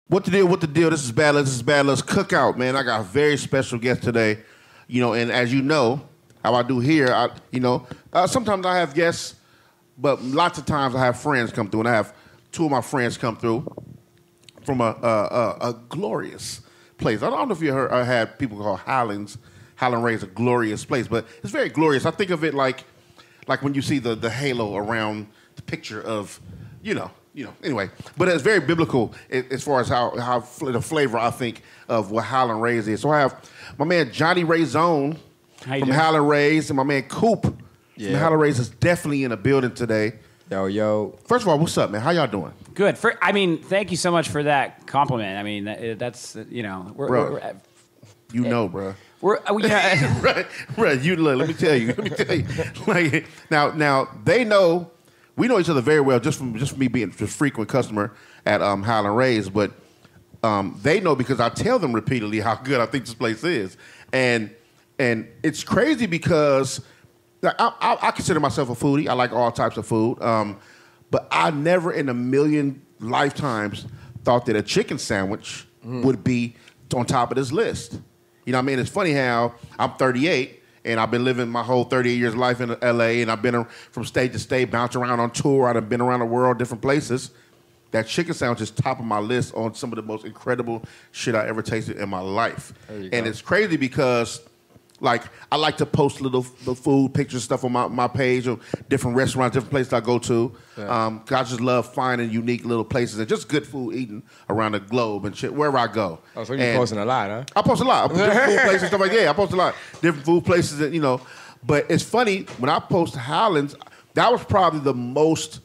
What the deal? What the deal? This is Bad Lucc. This is Bad Lucc Cookout, man. I got a very special guest today. And as you know, how I do here, sometimes I have guests, but lots of times I have friends come through, and I have two of my friends come through from a glorious place. I don't know if you had people call Howlin Rays a glorious place, but it's very glorious. I think of it like when you see the halo around the picture of, anyway. But it's very biblical as far as how the flavor, I think, of what Howlin Rays is. So I have my man Johnny Rayzone from Howlin Rays, and my man Coop from Howlin Rays is definitely in the building today. Yo. First of all, what's up, man? How y'all doing? Good. Thank you so much for that compliment. I mean, that's, bro. Right. Let me tell you. Like now they know. We know each other very well just from me being a frequent customer at Howlin Rays, but they know because I tell them repeatedly how good I think this place is, and it's crazy because I consider myself a foodie. I like all types of food, but I never in a million lifetimes thought that a chicken sandwich would be on top of this list. You know what I mean? It's funny how I'm 38. And I've been living my whole 38 years of life in L.A., and I've been from state to state, bounced around on tour. I've been around the world, different places. That chicken sandwich is top of my list on some of the most incredible shit I ever tasted in my life. And it's crazy because, I like to post the food pictures, stuff on my page of different restaurants, different places I go to. I just love finding unique little places and just good food eating around the globe and shit, wherever I go. Oh, so you're posting a lot, huh? I post a lot. Different food places, stuff like that. I post a lot. Different food places, But it's funny, when I post Howlin's, that was probably the most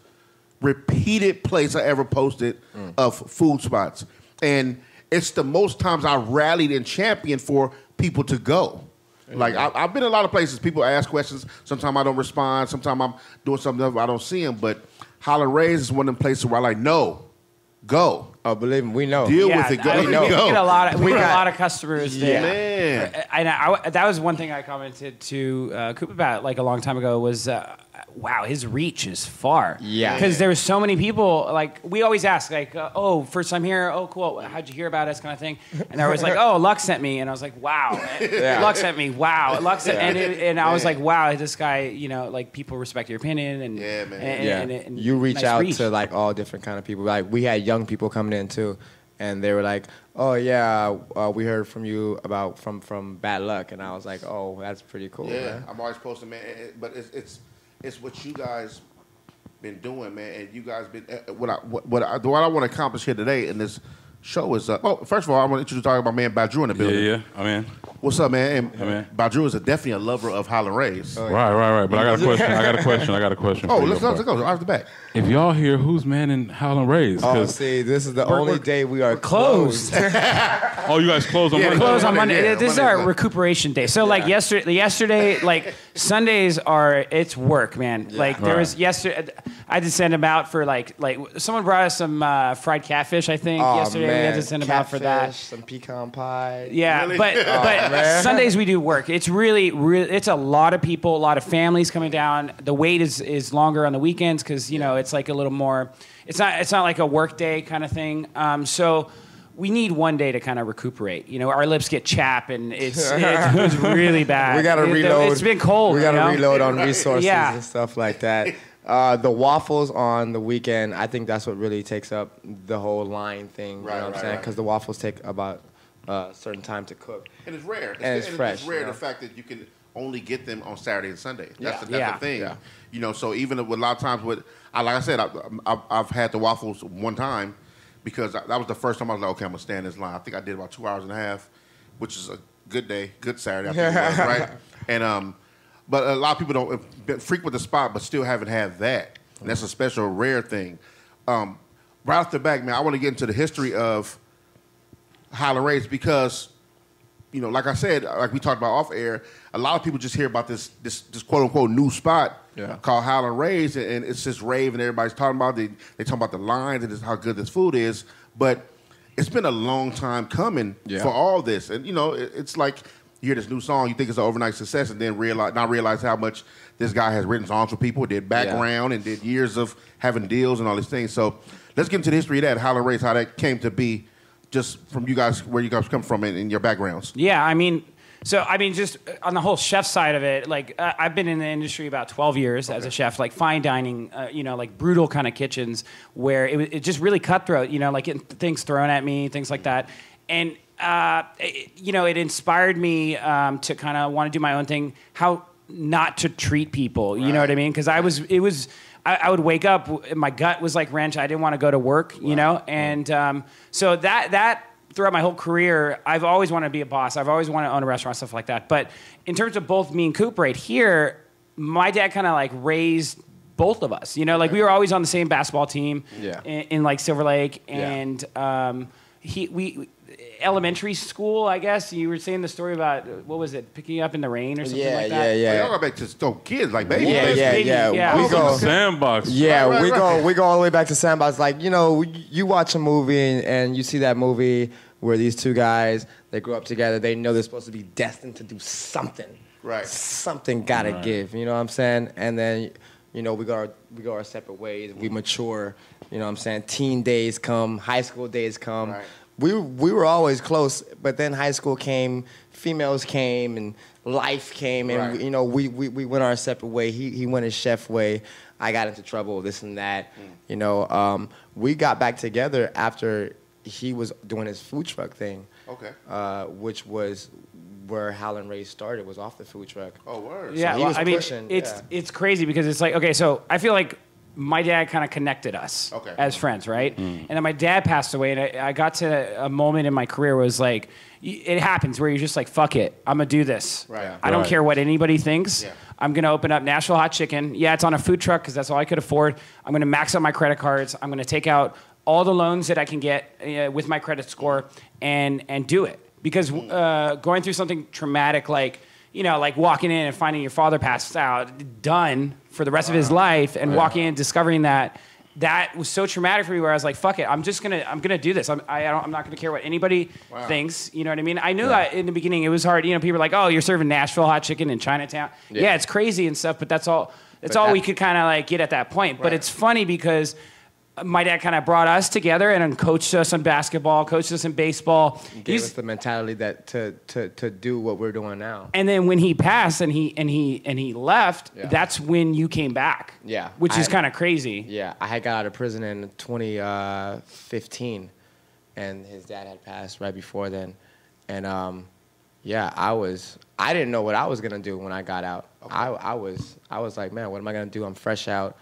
repeated place I ever posted of food spots. And it's the most times I rallied and championed for people to go. I've been in a lot of places. People ask questions. Sometimes I don't respond. Sometimes I'm doing something I don't see them. But Howlin Rays is one of them places where no, go. Oh, believe me, we know. Deal with it. Go. We get a lot of customers there. Man. And that was one thing I commented to Coop about a long time ago was, wow, his reach is far. Yeah. Because there was so many people, we always ask, first time here, oh, cool, how'd you hear about us, kind of thing. And they were always like, oh, Lucc sent me. And I was like, wow. Lucc sent me, wow. Lucc sent and I was like, wow, this guy, people respect your opinion. And, And you reach out to, all different kind of people. We had young people coming in, too. And they were like, oh, yeah, we heard from you about from Bad Lucc. And I was like, oh, that's pretty cool, man. I'm always posting, man. But it's what you guys been doing, man. And you guys been what I want to accomplish here today in this show is first of all, I want to introduce my man Badru in the building. Yeah, I mean. What's up, man? And Badru is definitely a lover of Howlin Rays. Right. But I got a question. Oh, let's go off the back. If y'all here, who's manning Howlin Rays? Oh, see, this is the only day we are closed. Oh, you guys closed on Monday? Closed on Monday. This is our recuperation day. So, yesterday, Sundays it's work, man. There was yesterday, I had to send them out for, someone brought us some fried catfish, I think, yesterday. Man. We had to send them out for that. Some pecan pie. Yeah, really? but Sundays we do work. It's really, it's a lot of people, a lot of families coming down. The wait is longer on the weekends because, it's a little more, it's not like a work day kind of thing. So we need one day to kind of recuperate. Our lips get chapped and it's really bad. We got to reload. It's been cold. We got to reload on resources and stuff like that. The waffles on the weekend, I think that's what really takes up the whole line thing. You know what I'm saying? Because the waffles take about a certain time to cook. And it's rare. It's fresh. It's rare the fact that you can only get them on Saturday and Sunday. That's the thing. Yeah. So even with a lot of times, like I said, I've had the waffles one time because that was the first time I was like, okay, I'm going to stand in this line. I think I did about 2 hours and a half, which is a good day, good Saturday, I think it was, right? And but a lot of people don't frequent the spot, but still haven't had that. And that's a special, rare thing. Right off the back, man, I want to get into the history of Howlin Rays because, like I said, like we talked about off air, a lot of people just hear about this quote unquote new spot called Howlin Rays, and it's this rave, and everybody's talking about it. They talk about the lines and how good this food is, but it's been a long time coming for all this, and it's like. You hear this new song, you think it's an overnight success, and then not realize how much this guy has written songs for people, did background, and did years of having deals and all these things. So let's get into the history of that, Howlin Rays, how that came to be just from you guys, where you guys come from in your backgrounds. Yeah, just on the whole chef side of it, like I've been in the industry about 12 years as a chef, like fine dining, like brutal kind of kitchens where it just really cutthroat, like getting things thrown at me, things like that. And, it inspired me to kind of want to do my own thing, how not to treat people, you know what I mean? Because I would wake up, my gut was like wrench. I didn't want to go to work, and so that throughout my whole career, I've always wanted to be a boss. I've always wanted to own a restaurant, stuff like that. But in terms of both me and Coop right here, my dad kind of like raised both of us. We were always on the same basketball team in like Silver Lake, and we elementary school, I guess. You were saying the story about, what was it, picking up in the rain or something like that? Yeah. Y'all go back to kids, like babies. Yeah. We go sandbox. Yeah, we go all the way back to sandbox. Like, you watch a movie and you see that movie where these two guys, they grow up together. They know they're supposed to be destined to do something. Right. Something gotta give. You know what I'm saying? And then, we go our separate ways. We mature. You know what I'm saying? Teen days come. High school days come. Right. We were always close, but then high school came, females came, and life came, and we went our separate way. He went his chef way. I got into trouble, this and that. We got back together after he was doing his food truck thing. Okay. Which was where Howlin Rays started, was off the food truck. Oh, word. Yeah, So he was pushing. It's crazy because it's like, okay, so I feel like my dad kind of connected us as friends, right? And then my dad passed away, and I got to a moment in my career where it was like, it happens where you're just like, fuck it, I'm going to do this. Right. I don't care what anybody thinks. Yeah. I'm going to open up Nashville Hot Chicken. Yeah, it's on a food truck because that's all I could afford. I'm going to max out my credit cards. I'm going to take out all the loans that I can get with my credit score and do it. Because going through something traumatic like walking in and finding your father passed out, done for the rest of his life, and walking in discovering that was so traumatic for me. Where I was like, "Fuck it, I'm gonna do this. I'm not gonna care what anybody thinks." You know what I mean? I knew that in the beginning it was hard. People were like, "Oh, you're serving Nashville Hot Chicken in Chinatown." Yeah, it's crazy and stuff, but that's all. That's all we could kind of like get at that point. Right. But it's funny because my dad kind of brought us together and coached us on basketball, coached us in baseball. Gave us the mentality that to do what we're doing now. And then when he passed and he left, that's when you came back. Yeah, which is kind of crazy. Yeah, I had got out of prison in 2015, and his dad had passed right before then, and I didn't know what I was gonna do when I got out. Okay. I was like, man, what am I gonna do? I'm fresh out.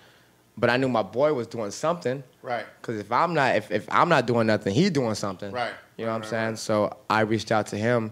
But I knew my boy was doing something. Right. Because if I'm not doing nothing, he's doing something. Right. You know what I'm saying? Right. So I reached out to him,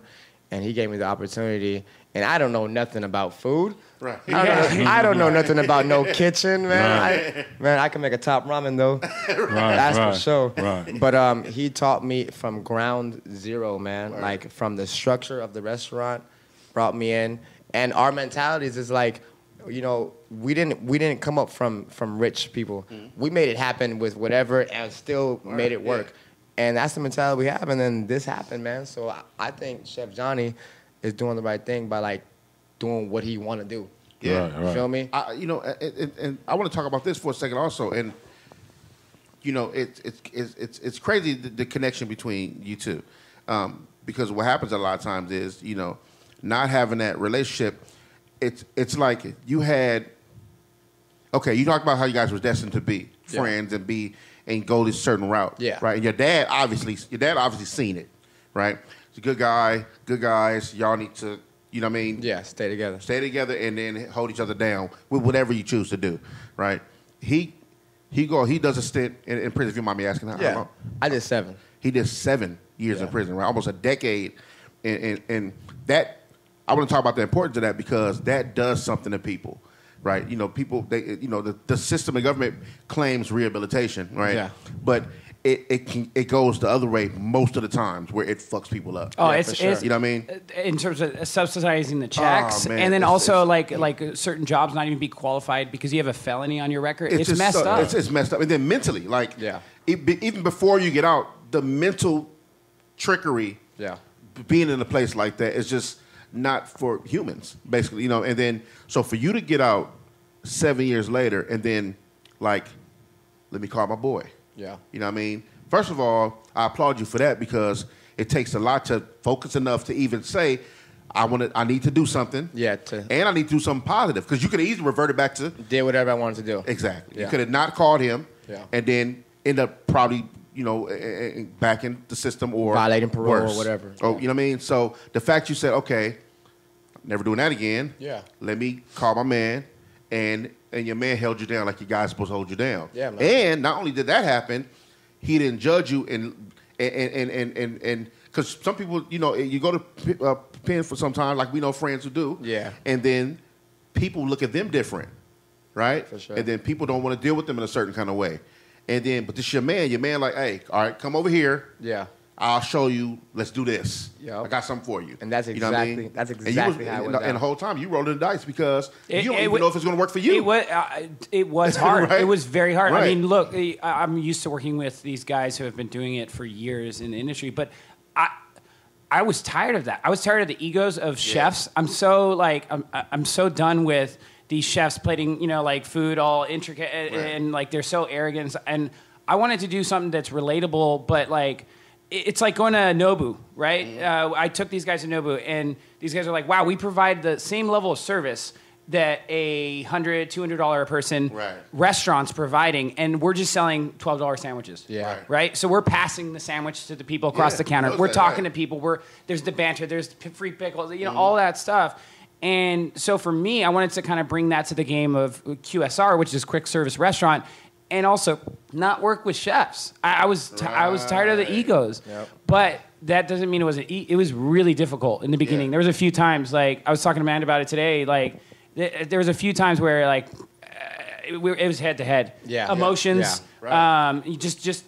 and he gave me the opportunity. And I don't know nothing about food. Right. I don't know nothing about no kitchen, man. Right. I can make a top ramen though. That's for sure. Right. But he taught me from ground zero, man. Right. Like from the structure of the restaurant, brought me in, and our mentalities is like, we didn't come up from rich people. Mm-hmm. We made it happen with whatever and still made it work. Yeah. And that's the mentality we have. And then this happened, man. So I think Chef Johnny is doing the right thing by like doing what he want to do. Yeah, right. Feel me? And I want to talk about this for a second also. And it's crazy the connection between you two, because what happens a lot of times is not having that relationship. It's like you had, you talked about how you guys were destined to be friends and go this certain route. Yeah. Right. And your dad obviously seen it. Right. He's a good guy, good guys. Y'all need to, you know what I mean? Yeah. Stay together. Stay together and then hold each other down with whatever you choose to do. Right. He does a stint in prison, if you mind me asking. How long? I did 7. He did 7 years in prison, right? Almost a decade. And that, I want to talk about the importance of that because that does something to people, right? People, the system of government claims rehabilitation, right? Yeah. But it goes the other way most of the times where it fucks people up. Oh, it's you know what I mean? In terms of subsidizing the checks, and then also like certain jobs not even be qualified because you have a felony on your record. It's messed up. It's messed up, and then mentally, like even before you get out, the mental trickery, being in a place like that is just not for humans, basically, and then, so for you to get out 7 years later and then, like, let me call my boy. Yeah. You know what I mean? First of all, I applaud you for that because it takes a lot to focus enough to even say, I need to do something. Yeah. And I need to do something positive because you could have easily reverted back to. Did whatever I wanted to do. Exactly. Yeah. You could have not called him. Yeah. And then end up probably, back in the system or violating parole worse. or whatever. Oh, you know what I mean? So the fact you said, okay, never doing that again. Yeah. Let me call my man, and your man held you down like your guy's supposed to hold you down. Yeah, man. And not only did that happen, he didn't judge you and because some people, you go to pen for some time, like we know friends who do. Yeah. And then people look at them different, right? For sure. And then people don't want to deal with them in a certain kind of way. And then, but this your man like, hey, all right, come over here. Yeah. I'll show you. Let's do this. Yep. I got something for you. And that's You know what I mean? exactly And you was- how it went and down. the whole time you rolling the dice because you don't even know if it's going to work for you. It was hard. Right? It was very hard. Right. I mean, look, I'm used to working with these guys who have been doing it for years in the industry, but I was tired of that. I was tired of the egos of chefs. I'm so I'm so done with these chefs plating, like food all intricate and like they're so arrogant. And I wanted to do something that's relatable, but like it's like going to Nobu, right? Mm-hmm. I took these guys to Nobu, and these guys are like, wow, we provide the same level of service that a $100, $200 a person restaurant's providing, and we're just selling $12 sandwiches. Yeah. Right? So we're passing the sandwich to the people across the counter. We're talking to people. There's the banter. There's free pickles. All that stuff. And so for me, I wanted to kind of bring that to the game of QSR, which is quick service restaurant, and also not work with chefs. I was tired of the egos. Yep. But that doesn't mean it wasn't. It was really difficult in the beginning. There was a few times, like I was talking to Amanda about it today. Like there was a few times where like it was head to head. Emotions. Yeah. Right. You just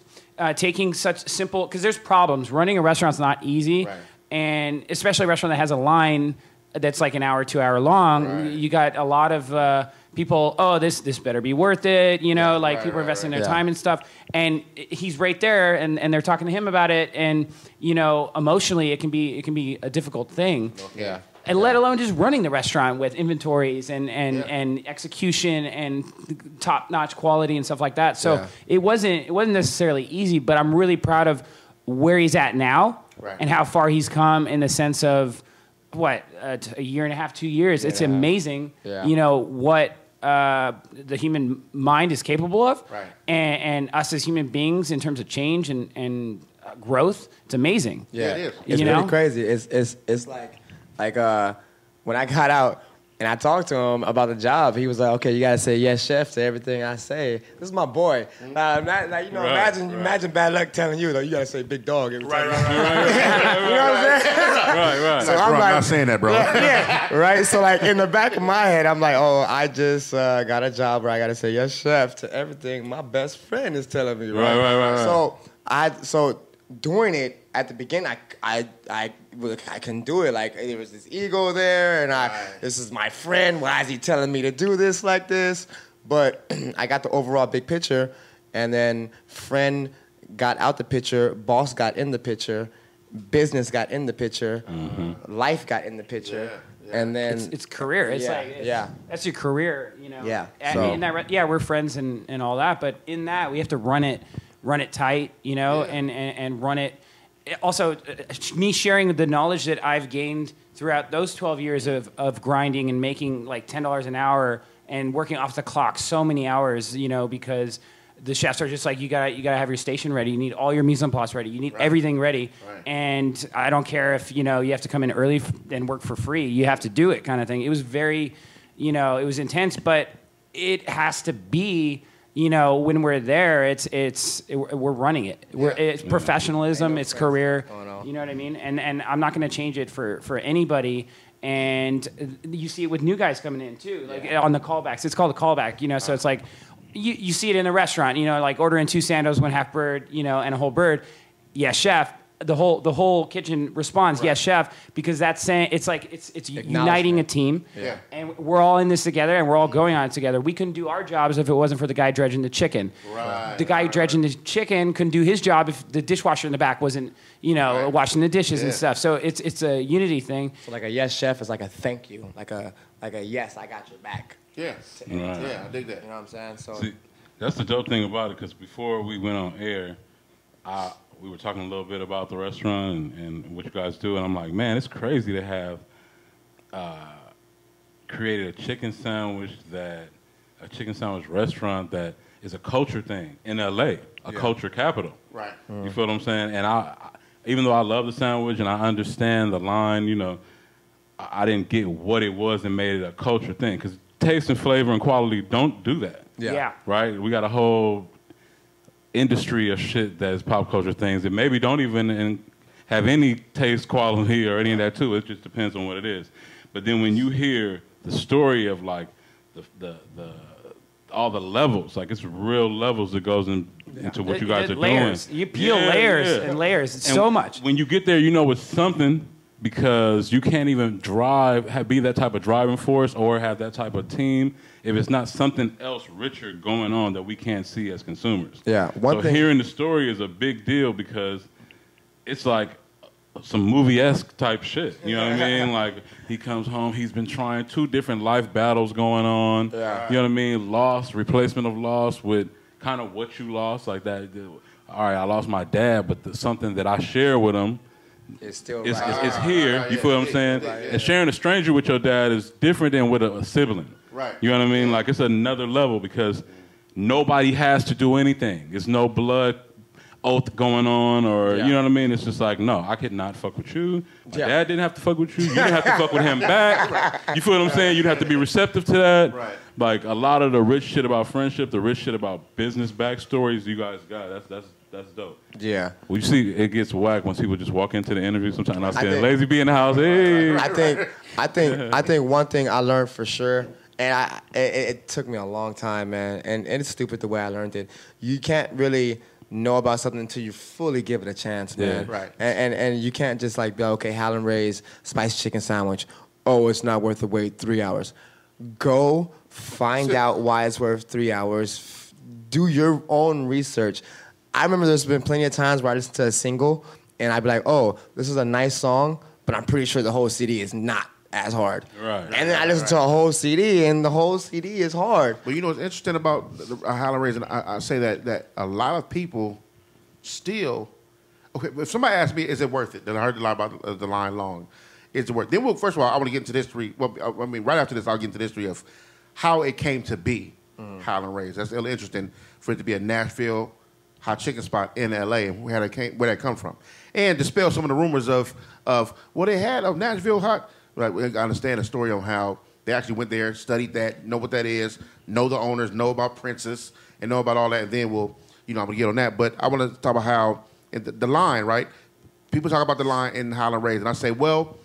taking such simple, because there's problems. Running a restaurant's not easy, and especially a restaurant that has a line that's like an hour, 2 hour long. You got a lot of people, this better be worth it, people are investing their time and stuff. And he's right there, and they're talking to him about it, and emotionally it can be a difficult thing. Yeah. And let alone just running the restaurant with inventories and execution and top-notch quality and stuff like that. So it wasn't necessarily easy, but I'm really proud of where he's at now and how far he's come in the sense of a year and a half, 2 years. It's amazing, what the human mind is capable of, and us as human beings in terms of change and growth. It's amazing. Yeah, it is. It's pretty crazy. It's like when I got out and I talked to him about the job, he was like, "Okay, you gotta say yes, chef, to everything I say." This is my boy. Imagine Bad Lucc telling you though, you gotta say big dog every time. Right. You know what I'm saying? Right. So I'm not saying that, bro. Yeah, right. So like in the back of my head, I'm like, oh, I just got a job where I gotta say yes, chef, to everything my best friend is telling me. Right. So doing it at the beginning, I couldn't do it. Like there was this ego there, and this is my friend. Why is he telling me to do this like this? But I got the overall big picture, and then friend got out the picture, boss got in the picture, business got in the picture, life got in the picture. And then it's career. It's that's your career, Yeah. So. We're friends and all that, but in that we have to run it tight, and run it. Also, me sharing the knowledge that I've gained throughout those 12 years of grinding and making like $10 an hour and working off the clock so many hours, because the chefs are just like, you gotta have your station ready. You need all your mise en place ready. You need everything ready. Right. And I don't care if, you have to come in early and work for free. You have to do it kind of thing. It was very, it was intense, but it has to be, when we're there, we're running it. It's professionalism, it's career. You know what I mean? And I'm not going to change it for anybody. And you see it with new guys coming in too, like on the callbacks. It's called a callback, so it's like you see it in a restaurant, like ordering 2 sandos, 1 half bird, and a whole bird. Yes, chef. The whole kitchen responds, yes, chef, because that's saying it's uniting a team, and we're all in this together, and we're all going on it together. We couldn't do our jobs if it wasn't for the guy dredging the chicken. The guy dredging the chicken couldn't do his job if the dishwasher in the back wasn't, washing the dishes and stuff. So it's a unity thing. So like a yes, chef is like a thank you, like a yes, I got your back. Yeah, I dig that. You know what I'm saying? So see, that's the dope thing about it, because before we went on air, we were talking a little bit about the restaurant and what you guys do, and I'm like, man, it's crazy to have created a chicken sandwich restaurant that is a culture thing in LA, a culture capital. Right. You feel what I'm saying? And I, even though I love the sandwich and I understand the line, you know, I didn't get what it was and made it a culture thing. Because taste and flavor and quality don't do that. Yeah. Right? We got a whole industry of shit that is pop culture things that maybe don't even have any taste, quality, or any of that too. It just depends on what it is. But then when you hear the story of like the all the levels, like it's real levels that goes into what you guys are layers. doing. You peel layers and layers. It's and so much. When you get there, you know it's something because you can't even be that type of driving force or have that type of team if it's not something else richer going on that we can't see as consumers. Yeah. So hearing the story is a big deal because it's like some movie-esque type shit. You know what I mean? Like, he comes home, he's been trying 2 different life battles going on. Yeah. You know what I mean? Loss, replacement of loss with kind of what you lost. Like that, all right, I lost my dad, but something that I share with him it's still it's here. You feel what I'm saying? And sharing a stranger with your dad is different than with a sibling. Right. You know what I mean? Like, it's another level because nobody has to do anything. There's no blood oath going on or, you know what I mean? It's just like, no, I could not fuck with you. My dad didn't have to fuck with you. You didn't have to fuck with him back. You feel what I'm saying? You'd have to be receptive to that. Right. Like, a lot of the rich shit about friendship, the rich shit about business backstories you guys got, that's dope. Yeah. Well, you see, it gets whack when people just walk into the interview sometimes and I say, lazy be in the house, hey. I think one thing I learned for sure, and it took me a long time, man, and it's stupid the way I learned it. You can't really know about something until you fully give it a chance, man. Yeah. Right. And you can't just like be okay, Howlin Rays spicy chicken sandwich. Oh, it's not worth the wait 3 hours. Go find out why it's worth 3 hours. Do your own research. I remember there's been plenty of times where I listened to a single and I'd be like, oh, this is a nice song, but I'm pretty sure the whole CD is not as hard. Right. And then I listened to a whole CD and the whole CD is hard. But you know what's interesting about the Howlin Rays, and I say that a lot of people still, okay, if somebody asks me, is it worth it? Then I heard a lot about the line long. Is it worth it? Then first of all, I want to get into the history. Well, I mean, right after this, I'll get into the history of how it came to be Howlin Rays. That's really interesting for it to be a Nashville hot chicken spot in L.A. and where that come from. And dispel some of the rumors of what they had of Nashville hot. Like, I understand the story on how they actually went there, studied that, know what that is, know the owners, know about Princess, and know about all that. And then I'm going to get on that. But I want to talk about how the line, right? People talk about the line in Howlin Rays, and I say, well,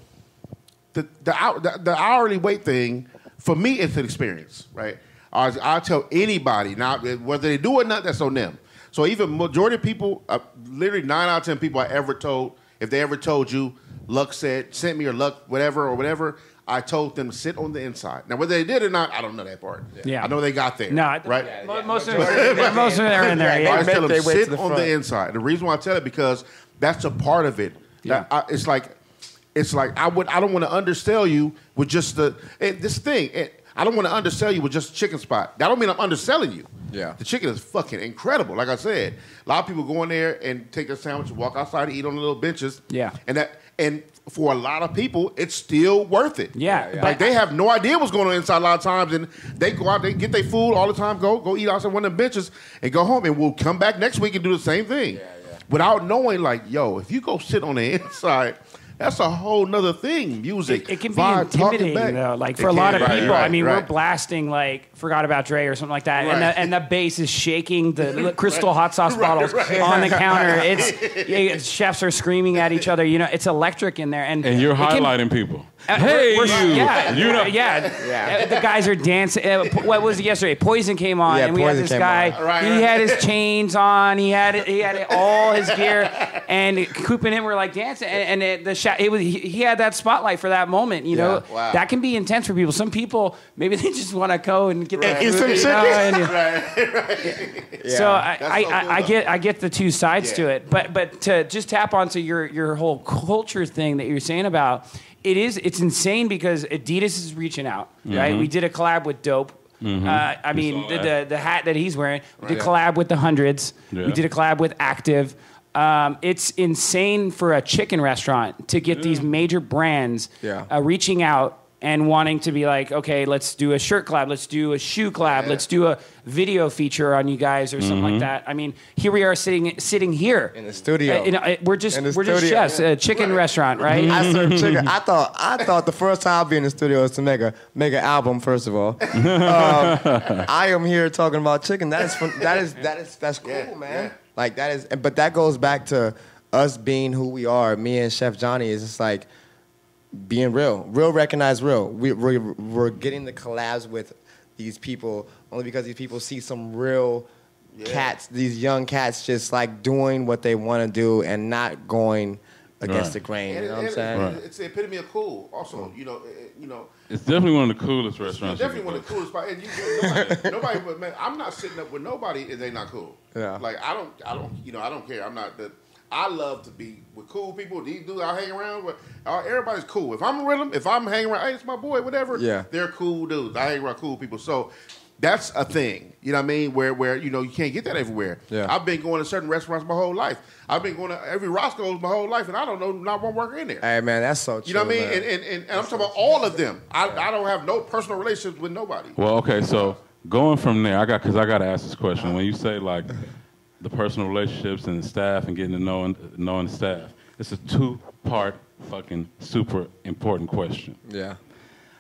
the hourly wait thing, for me, it's an experience, right? I'll tell anybody, now, whether they do or not, that's on them. So even majority of people, literally 9 out of 10 people I ever told, if they ever told you, Lucc sent me or Lucc, whatever, I told them to sit on the inside. Now, whether they did or not, I don't know that part. Yeah. I know they got there. No, right? Most of them are in there. I Yeah. tell them They wait sit to the on front. the inside. The reason why I tell it because that's a part of it. Yeah. It's like I don't want to undersell you with just this thing. I don't want to undersell you with just a chicken spot. That don't mean I'm underselling you. Yeah. The chicken is fucking incredible. Like I said, a lot of people go in there and take their sandwich and walk outside and eat on the little benches. Yeah. And for a lot of people, it's still worth it. Yeah. Like they have no idea what's going on inside a lot of times, and they go out, they get their food all the time, go eat outside one of the benches, and go home, and we'll come back next week and do the same thing. Without knowing, like, yo, if you go sit on the inside, that's a whole nother thing. Music, it can be vibe, intimidating though. Like for a lot of people, right, I mean, right. we're blasting like "Forgot About Dre" or something like that, Right. and the bass is shaking the crystal hot sauce bottles on the counter. Chefs are screaming at each other. You know, it's electric in there, and you're highlighting people. Hey, you! Yeah. The guys are dancing. What was it yesterday? Poison came on, and we had this guy. He had his chains on. He had all his gear, and Coop and him were like dancing, and he had that spotlight for that moment. You know, that can be intense for people. Some people maybe they just want to go and get that food, So I get the two sides to it, but to just tap onto your whole culture thing that you're saying about. It's insane because Adidas is reaching out, right? We did a collab with Dope. I mean, the hat that he's wearing. We did a collab with the Hundreds. Yeah. We did a collab with Active. it's insane for a chicken restaurant to get these major brands reaching out and wanting to be like, okay, let's do a shirt collab, let's do a shoe collab, let's do a video feature on you guys or something like that. I mean, here we are sitting here in the studio. We're just chefs, a chicken restaurant, right? I serve chicken. I thought the first time I'd be in the studio was to make an album. First of all, I am here talking about chicken. That's cool, man. Yeah. Like that is, but that goes back to us being who we are. Me and Chef Johnny is just like being real, recognize real. We're getting the collabs with these people only because these people see some real cats, these young cats, just like doing what they want to do and not going against the grain. You know what I'm saying? Right. It's the epitome of cool. Also, you know, it's definitely one of the coolest restaurants. It's definitely one of the coolest spots. And nobody, but man, I'm not sitting up with nobody if they not cool. Yeah. Like I don't care. I'm not the. I love to be with cool people. These dudes I hang around with, everybody's cool. If I'm with them, if I'm hanging around, hey, it's my boy, whatever. Yeah. They're cool dudes. I hang around cool people. So that's a thing. You know what I mean? Where you can't get that everywhere. Yeah. I've been going to certain restaurants my whole life. I've been going to every Roscoe's my whole life, and I don't know not one worker in there. Hey man, that's so true. You know what I mean? And I'm talking about all of them. I don't have no personal relationships with nobody. Well, okay, so going from there, I got to ask this question. When you say like the personal relationships and the staff and getting to knowing the staff, it's a 2-part fucking super important question. Yeah.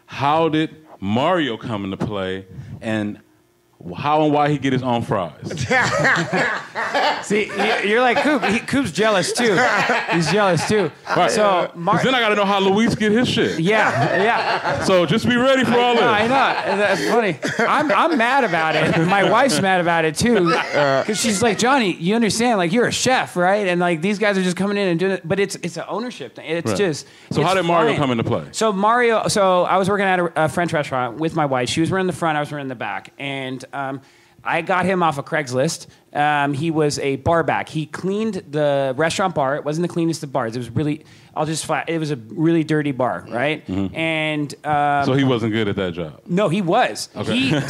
How did Mario come into play, and how and why he get his own fries? See, you're like Coop. Coop's jealous too. He's jealous too. Right. So then I got to know how Luis get his shit. Yeah. So just be ready for all this. I know. That's funny. I'm mad about it. My wife's mad about it too, because she's like, Johnny, you understand? Like, you're a chef, right? And like these guys are just coming in and doing it, but it's an ownership thing. It's just. So how did Mario come into play? So I was working at a French restaurant with my wife. She was running the front. I was running the back, and I got him off of Craigslist. He was a bar back. He cleaned the restaurant bar. It wasn't the cleanest of bars. It was really, it was a really dirty bar, right? Mm-hmm. And so he wasn't good at that job. No, he was. Okay.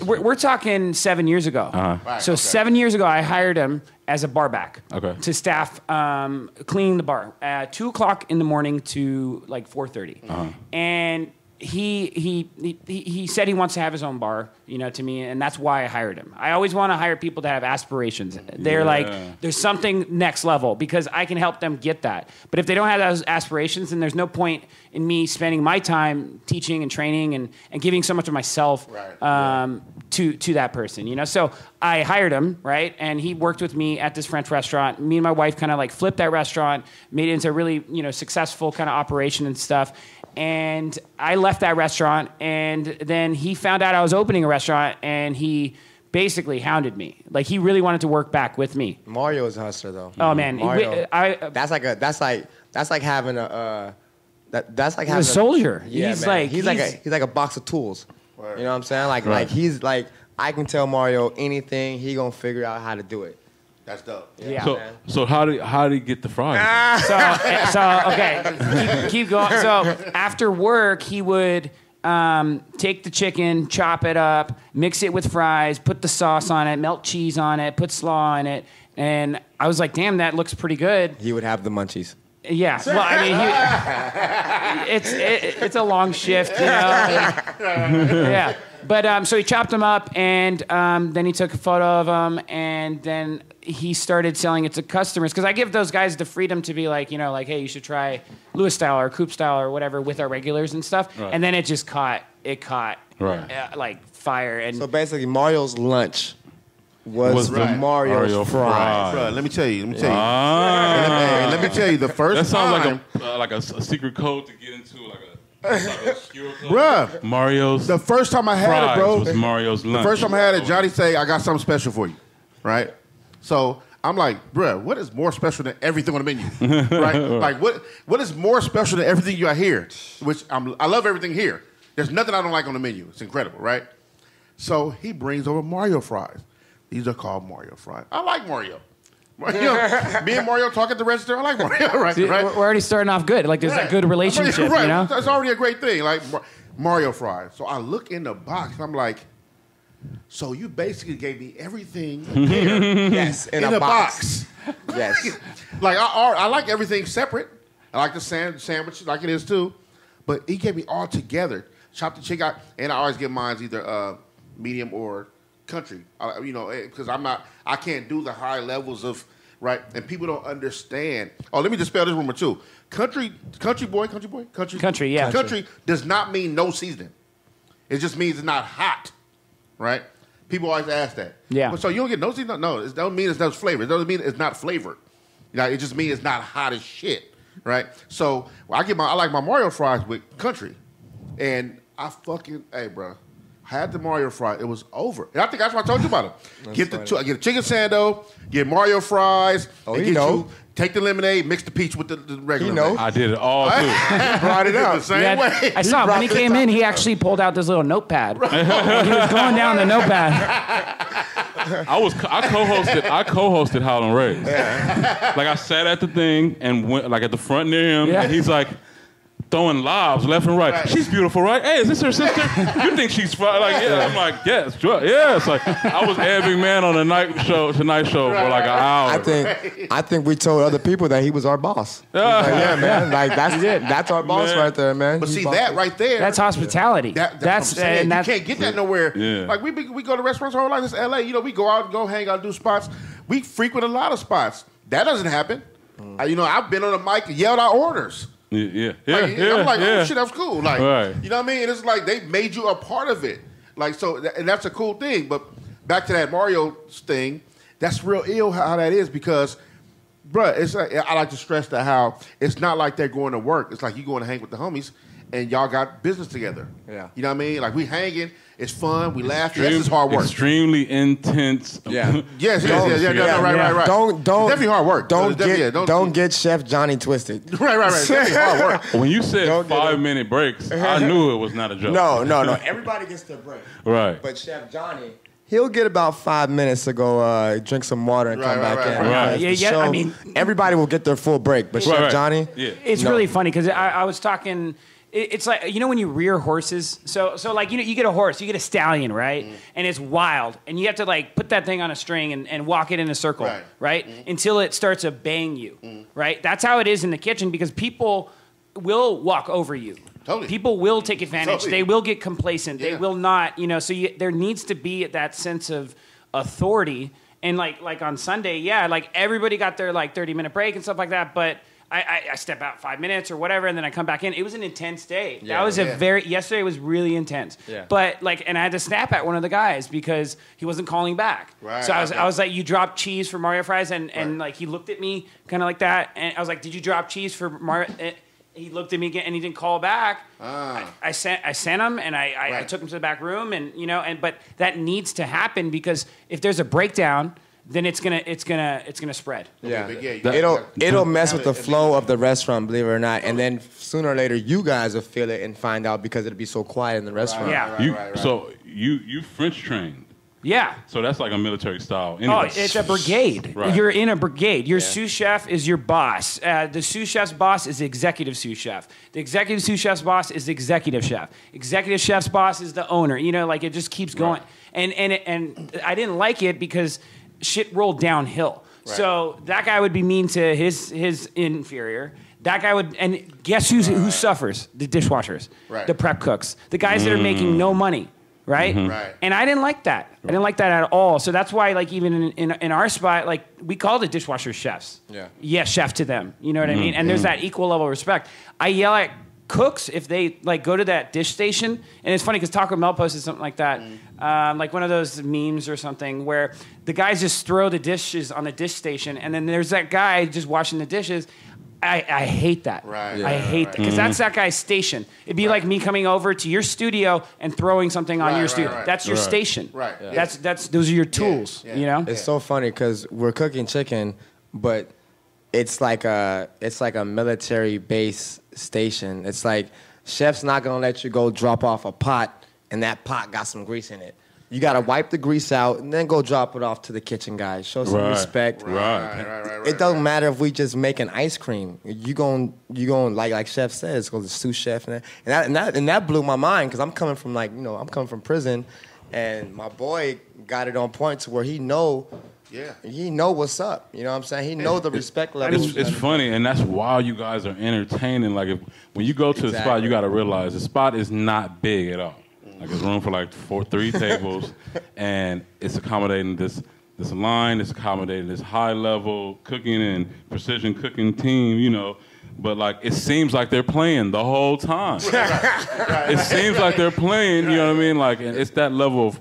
We're talking 7 years ago. Uh-huh. Right, so 7 years ago, I hired him as a bar back. Okay. To staff cleaning the bar at 2:00 in the morning to like 4:30, and he said he wants to have his own bar, to me, and that's why I hired him. I always want to hire people that have aspirations. They're like, there's something next level, because I can help them get that. But if they don't have those aspirations, then there's no point in me spending my time teaching and training and giving so much of myself to that person, So I hired him, right? And he worked with me at this French restaurant. Me and my wife kind of like flipped that restaurant, made it into a really, successful kind of operation and stuff. And I left that restaurant, and then he found out I was opening a restaurant, and he basically hounded me. Like, he really wanted to work back with me. Mario is a hustler, though. Oh man, Mario, that's like having a soldier. Yeah, he's like a box of tools. Word. You know what I'm saying? Like he's like, I can tell Mario anything, he gonna figure out how to do it. That's dope. Yeah. So how did he get the fries? Okay, keep going. So after work, he would take the chicken, chop it up, mix it with fries, put the sauce on it, melt cheese on it, put slaw on it, and I was like, damn, that looks pretty good. He would have the munchies. Yeah. Well, I mean, it's a long shift, Yeah. But so he chopped them up, and then he took a photo of them, and then he started selling it to customers, because I give those guys the freedom to be like, hey, you should try Louis style or Coop style or whatever with our regulars and stuff. Right. And then it just caught like fire. And so basically, Mario's lunch was the Mario fries. Bro, let me tell you. Let me tell you, the first that time. sounds like a secret code to get into, like a obscure code. Bruh. Mario's. The first time I had it, bro. Was Mario's lunch. The first time I had it, Johnny say, I got something special for you. Right? So I'm like, bruh, what is more special than everything on the menu? Right? Like, what is more special than everything you got here? Which I love everything here. There's nothing I don't like on the menu. It's incredible, right? So he brings over Mario fries. These are called Mario fries. I like Mario. Me and Mario talk at the register. I like Mario, right? See, right? We're already starting off good. Like, there's that good relationship, Right. That's already a great thing. Like Mario fries. So I look in the box. I'm like, So you basically gave me everything prepared. Yes, in a box. Yes. Like I like everything separate. I like the sandwich like it is too, but he gave me all together. Chopped the chicken, and I always get mine either medium or country. Because I can't do the high levels of right, and people don't understand. Oh, let me just spell this rumor too. Country, yeah. Country does not mean no seasoning. It just means it's not hot, right? People always ask that. Yeah. But so you don't get no seasoning? No, it doesn't mean it's no flavor. It doesn't mean it's not flavored. It just means it's not hot as shit, right? So I like my Mario fries with country, and I hey, bro. Had the Mario fries, it was over. And I think that's what I told you about it. Get a chicken sando, get Mario fries, take the lemonade, mix the peach with the regular lemonade. I did it all too. He brought it up the same way. I saw when he came in, he actually pulled out this little notepad. He was going down the notepad. I co-hosted Howlin Rays. Yeah. Like I sat at the thing and went like at the front near him, and he's like throwing lobs left and right. She's beautiful, right? Hey, is this her sister? You think she's fine? Like, yeah. I'm like, yes, sure. Yes. Like, I was Ed McMahon on the Tonight Show for like an hour. I think we told other people that he was our boss. Yeah, man. Like that's our boss right there, man. But see that right there. That's hospitality. That's you can't get that nowhere. Yeah. Like we go to restaurants all like this. LA, we go out and go hang out, do spots. We frequent a lot of spots. That doesn't happen. I've been on a mic and yelled out orders. Yeah. I'm like, oh shit, that was cool. Like, you know what I mean? And it's like they made you a part of it. Like, so, and that's a cool thing. But back to that Mario thing, that's real ill how that is because, bruh, it's like, I like to stress that how it's not like they're going to work. It's like you going to hang with the homies and y'all got business together. Yeah. You know what I mean? Like we hanging, it's fun, we laugh. This is hard work. Extremely intense. Yeah. yes. Right. Don't definitely hard work. Don't get Chef Johnny twisted. Right. Definitely hard work. When you said 5-minute breaks, I knew it was not a joke. No. Everybody gets their break. Right. But Chef Johnny, he'll get about 5 minutes to go drink some water and come back in. Right. Yeah. I mean, everybody will get their full break, but Chef Johnny, it's really funny because I was talking. It's like, when you rear horses, so like, you get a horse, you get a stallion, right? And it's wild. And you have to like put that thing on a string and walk it in a circle, right? Until it starts to bang you, right? That's how it is in the kitchen because people will walk over you. Totally. People will take advantage. Totally. They will get complacent. They will not, so there needs to be that sense of authority. And like on Sunday, like everybody got their like 30-minute break and stuff like that, but I step out 5 minutes or whatever, and then I come back in. It was an intense day. Yeah, that was yesterday was really intense. Yeah. But and I had to snap at one of the guys because he wasn't calling back. Right. So I was like, you dropped cheese for Mario fries, and like he looked at me kind of like that, and I was like, did you drop cheese for Mario? He looked at me again, and he didn't call back. I sent him, and I took him to the back room, and but that needs to happen because if there's a breakdown, then it's gonna spread. Yeah, it'll mess with the flow of the restaurant, believe it or not, and then sooner or later you guys will feel it and find out because it'll be so quiet in the restaurant. Right. So you French trained. Yeah. So that's like a military style. Anyway. Oh, it's a brigade. Right. You're in a brigade. Your sous chef is your boss. The sous chef's boss is the executive sous chef. The executive sous chef's boss is the executive chef. Executive chef's boss is the owner. Like it just keeps going. Right. And I didn't like it because shit rolled downhill. Right. So that guy would be mean to his inferior. That guy would, and guess who suffers? The dishwashers, the prep cooks, the guys that are making no money, right? Mm-hmm. Right. And I didn't like that. I didn't like that at all. So that's why, like, even in our spot, like, we call the dishwashers chefs. Yeah. Yes, chef to them. You know what I mean? And there's that equal level of respect. I yell at cooks if they like go to that dish station, and it's funny because Taco Bell posted something like that, like one of those memes or something where the guys just throw the dishes on the dish station, and then there's that guy just washing the dishes. I hate that. Right. I hate that because that's that guy's station. It'd be like me coming over to your studio and throwing something on your studio. Right. That's your station. Right. Yeah. That's those are your tools. Yeah. You know. It's so funny because we're cooking chicken, but it's like a military base station. It's like chef's not gonna let you go drop off a pot and that pot got some grease in it. You gotta wipe the grease out and then go drop it off to the kitchen guys. Show some respect. Right. It doesn't matter if we just making ice cream. You gon' like chef says, go to the sous chef and that blew my mind because I'm coming from I'm coming from prison. And my boy got it on point to where he know what's up. You know what I'm saying? He know the respect level. It's funny, and that's why you guys are entertaining. Like, when you go to the spot, you got to realize the spot is not big at all. Like, there's room for like 3 tables, and it's accommodating this line, it's accommodating this high-level cooking and precision cooking team, you know. But, like, it seems like they're playing the whole time. It seems like they're playing, you know what I mean? Like, and it's that level of,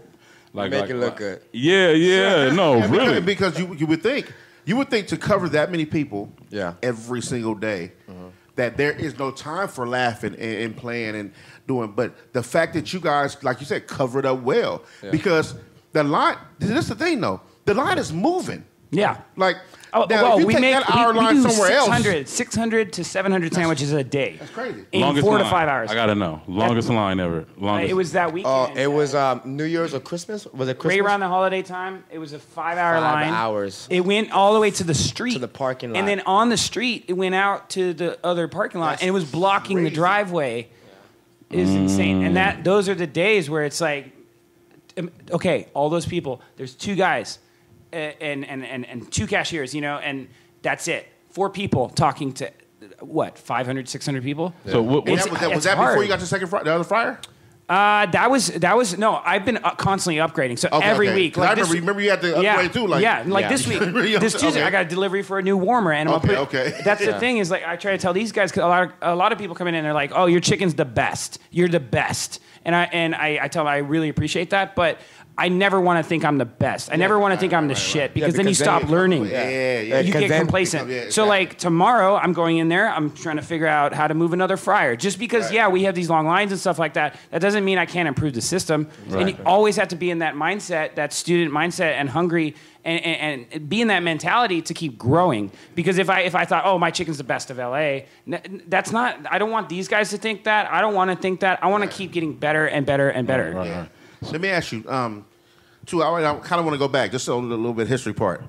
like... Make it look good. Yeah, no, really. Because you would think to cover that many people every single day, that there is no time for laughing and playing and doing. But the fact that you guys, like you said, covered up well. Because the line, this is the thing, though. The line is moving. Yeah. Like, now, if you take that hour line somewhere else. 600 to 700 sandwiches a day. That's crazy. In longest 4 line. to 5 hours. I got to know. Longest line ever. It was that weekend. It was New Year's or Christmas? Was it Christmas? Right around the holiday time. It was a 5-hour line. 5 hours. It went all the way to the street. To the parking lot. And then on the street, it went out to the other parking lot. And it was blocking the driveway. It was insane. And those are the days where it's like, okay, all those people, there's 2 guys and 2 cashiers, you know, and that's it. 4 people talking to, 500, 600 people? Yeah. So was that before you got the other fryer? That was no. I've been constantly upgrading. So every week, like I remember you had to upgrade too. Like this week, this Tuesday, I got a delivery for a new warmer, and that's the thing is like I try to tell these guys because a lot of people come in and they're like, "Oh, your chicken's the best. You're the best," and I tell them I really appreciate that, but I never want to think I'm the best. I never want to think I'm the shit because then you stop learning. You get complacent. So like tomorrow, I'm going in there. I'm trying to figure out how to move another fryer. Just because we have these long lines and stuff like that. That doesn't mean I can't improve the system. And you always have to be in that mindset, that student mindset, and hungry, and be in that mentality to keep growing. Because if I thought, oh, my chicken's the best of LA, that's not. I don't want these guys to think that. I don't want to think that. I want to keep getting better and better and better. Right. Let me ask you, too, I kind of want to go back, just a little bit history part.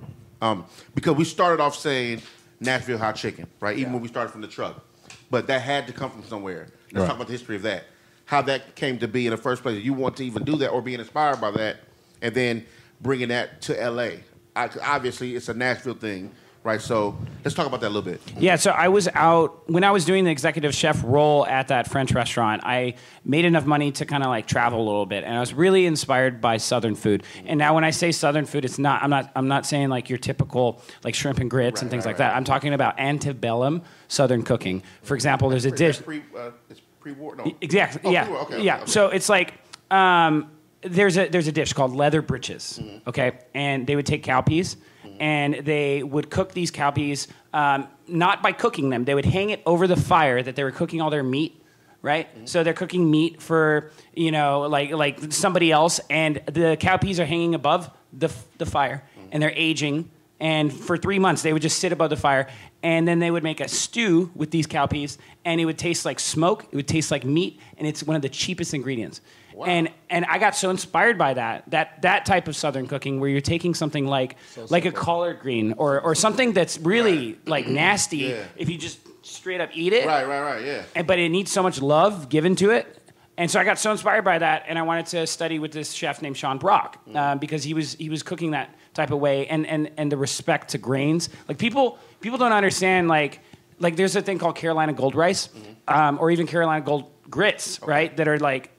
Because we started off saying Nashville Hot Chicken, right? Even when we started from the truck. But that had to come from somewhere. Let's talk about the history of that. How that came to be in the first place. You want to even do that or being inspired by that and then bringing that to L.A. Obviously, it's a Nashville thing. Right, so let's talk about that a little bit. Yeah, so I was out, when I was doing the executive chef role at that French restaurant, I made enough money to kind of like travel a little bit, and I was really inspired by Southern food. And now when I say Southern food, it's not, I'm not saying like your typical like shrimp and grits and things like that. I'm talking about antebellum Southern cooking. For example, there's a dish. It's pre-war? No. Exactly, oh, yeah. Pre-war. Okay, yeah, okay. So it's like, there's a dish called leather britches, okay? And they would take cowpeas, and they would cook these cowpeas, not by cooking them. They would hang it over the fire that they were cooking all their meat, right? So they're cooking meat for, like somebody else, and the cowpeas are hanging above the fire, and they're aging. And for 3 months, they would just sit above the fire, and then they would make a stew with these cowpeas, and it would taste like smoke, it would taste like meat, and it's one of the cheapest ingredients. Wow. And I got so inspired by that type of Southern cooking where you're taking something like a collard green or something that's really like nasty if you just straight up eat it. Right, yeah. But it needs so much love given to it. And so I got so inspired by that, and I wanted to study with this chef named Sean Brock because he was cooking that type of way and the respect to grains. Like people don't understand like there's a thing called Carolina Gold rice or even Carolina Gold grits, right? That are like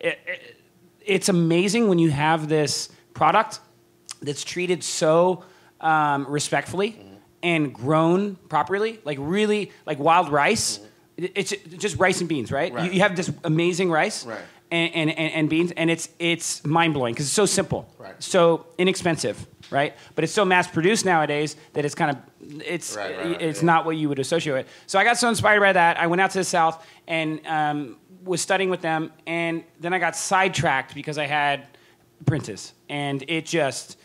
it's amazing when you have this product that's treated so respectfully and grown properly, like really like wild rice. It's just rice and beans, right? You have this amazing rice and beans, and it's mind-blowing because it's so simple, so inexpensive, right? But it's so mass-produced nowadays that it's kind of it's not what you would associate with. So I got so inspired by that. I went out to the South and was studying with them, and then I got sidetracked because I had Prentice, and it just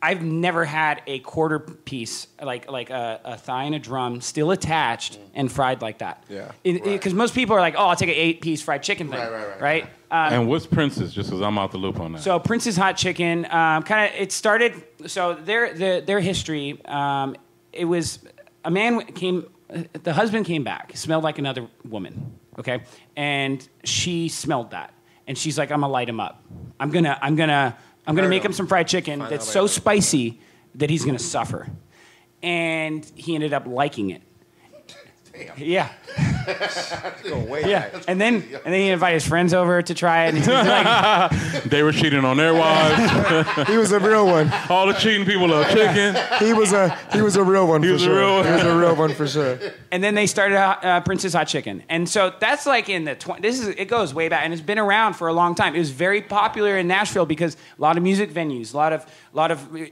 I've never had a quarter piece like a thigh and a drum still attached and fried like that. Yeah, because most people are like, oh, I'll take an 8-piece fried chicken thing, right? And what's Prince's? Just because I'm out the loop on that. So Prince's Hot Chicken, it started. So their history, it was a man came. The husband came back, smelled like another woman. Okay, and she smelled that, and she's like, I'm gonna light him up. I'm gonna I'm going to make him some fried chicken that's so spicy that he's going to suffer. And he ended up liking it. Damn. Yeah. Way yeah. And then he invited his friends over to try it. And he's like, they were cheating on their wives. He was a real one. All the cheating people love chicken. He was a real one for sure. He was a real one for sure. And then they started Prince's Hot Chicken. And so that's like in the it goes way back, and it's been around for a long time. It was very popular in Nashville because a lot of music venues, a lot of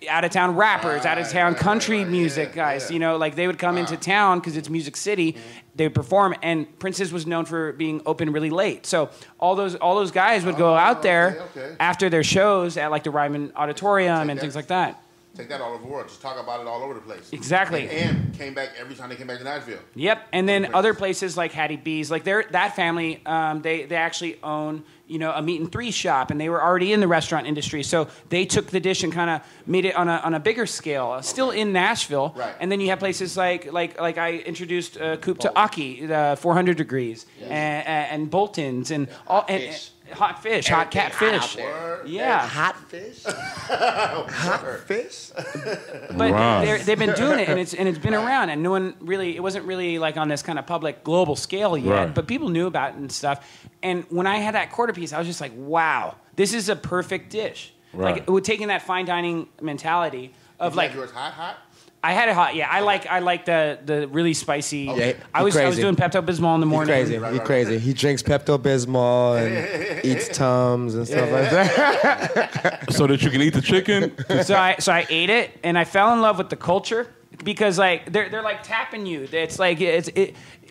out of town rappers, out of town country music guys, you know, like they would come into town because it's Music City. They would perform, and Prince's was known for being open really late. So all those guys would go out there after their shows at like the Ryman Auditorium and things like that. Take that all over the world. Just talk about it all over the place. Exactly. And came back every time they came back to Nashville. Yep. And then other places like Hattie B's, like that family, they actually own, you know, a meat and three shop, and they were already in the restaurant industry. So they took the dish and kind of made it on a bigger scale, still in Nashville. Right. And then you have places like I introduced Coop to Aki, 400 Degrees, and Bolton's, and all and hot fish, hot catfish. Yeah, hot fish. Hot fish. But they've been doing it, and it's been around, and no one really. It wasn't really like on this kind of public global scale yet, but people knew about it and stuff. And when I had that quarter piece, I was just like, wow, this is a perfect dish. Right. Like taking that fine dining mentality of like yours hot. I had it hot, yeah. I like the really spicy. Okay. I was doing Pepto-Bismol in the morning. He's crazy. He drinks Pepto-Bismol and eats Tums and stuff like that. So that you can eat the chicken. So I ate it, and I fell in love with the culture because like they're like tapping you. It's like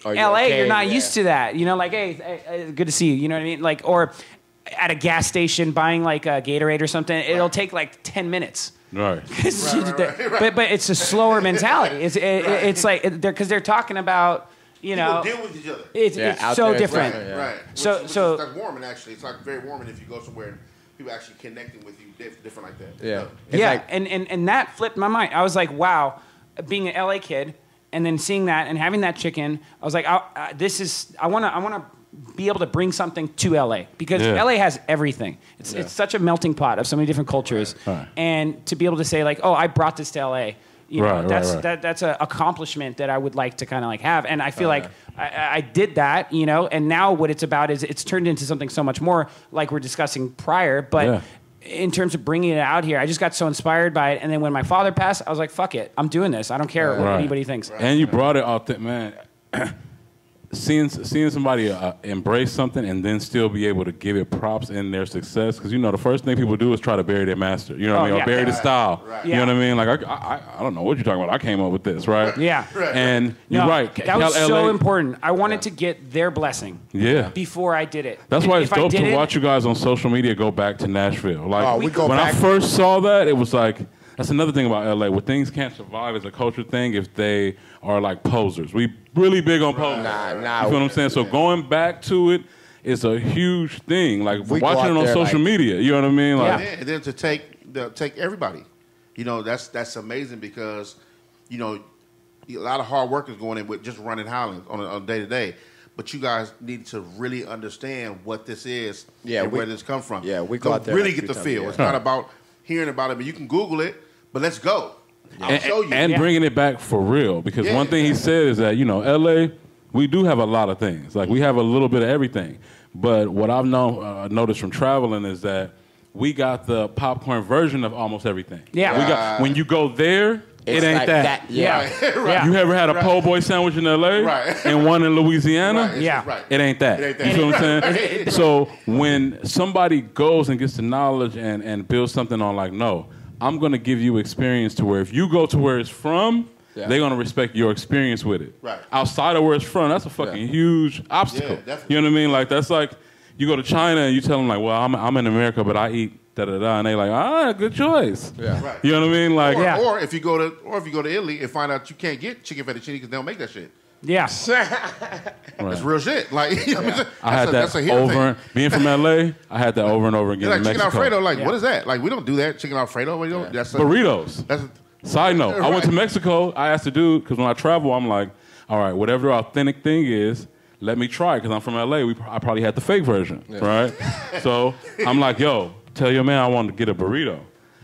LA. You're not used to that. You know, like hey, good to see you. You know what I mean? Like or at a gas station buying like a Gatorade or something. It'll take like 10 minutes. Right. But it's a slower mentality. It's like because they're talking about you know people deal with each other. It's so different. Right. So it's like warming actually. It's like very warming if you go somewhere and people actually connecting with you different like that. Yeah. Yeah. Like, and that flipped my mind. I was like, wow, being an LA kid and then seeing that and having that chicken, I was like, I want to be able to bring something to LA because LA has everything. It's such a melting pot of so many different cultures, and to be able to say like, oh, I brought this to LA, you know, that's an accomplishment that I would like to kind of like have, and I feel like I did that, you know, and now what it's about is it's turned into something so much more like we're discussing prior, but. In terms of bringing it out here, I just got so inspired by it, and then when my father passed, I was like, "Fuck it, I'm doing this. I don't care what anybody thinks." And you brought it out there, man. Seeing somebody embrace something and then still be able to give it props in their success, because you know the first thing people do is try to bury their master. You know what I mean? Or bury the style. Right. You know what I mean? Like I don't know what you're talking about. I came up with this, right? Yeah. And you're right. That was so important. I wanted to get their blessing. Yeah. Before I did it. That's why it's dope to watch you guys on social media go back to Nashville. Like when I first saw that, it was like. That's another thing about LA, where things can't survive as a culture thing if they are like posers. We really big on posers. You feel what I'm saying? So going back to it is a huge thing. Like watching it on social media, you know what I mean? Like, and then to take everybody, you know, that's amazing because, you know, a lot of hard work is going in with just running Howlin on a day to day. But you guys need to really understand what this is and where this comes from. Yeah, we go out there really get the feel. It's not about hearing about it, but you can Google it. But let's go. I'll show you. And bringing it back for real. Because one thing he said is that, you know, L.A., we do have a lot of things. Like, we have a little bit of everything. But what I've noticed from traveling is that we got the popcorn version of almost everything. Yeah. We got, when you go there, it ain't like that. Yeah. Right. You ever had a po' boy sandwich in L.A. And one in Louisiana? Right. It ain't that. You feel what I'm saying? So when somebody goes and gets the knowledge and builds something on like, no, I'm going to give you experience to where if you go to where it's from, they're going to respect your experience with it. Right. Outside of where it's from, that's a fucking huge obstacle. Definitely. You know what I mean? Like, that's like, you go to China and you tell them, like, well, I'm in America, but I eat da-da-da, and they like, good choice. Yeah. Right. You know what I mean? Like, or if you go to Italy and find out you can't get chicken fettuccine because they don't make that shit. Yeah. That's real shit. Like, you know, I had that over, being from LA, I had that over and over again in chicken Mexico. Alfredo, like, what is that? Like, we don't do that. Chicken Alfredo, we don't. That's burritos. Side note, I went to Mexico, I asked the dude, because when I travel, I'm like, all right, whatever the authentic thing is, let me try it, because I'm from LA, I probably had the fake version, right? So I'm like, yo, tell your man I want to get a burrito.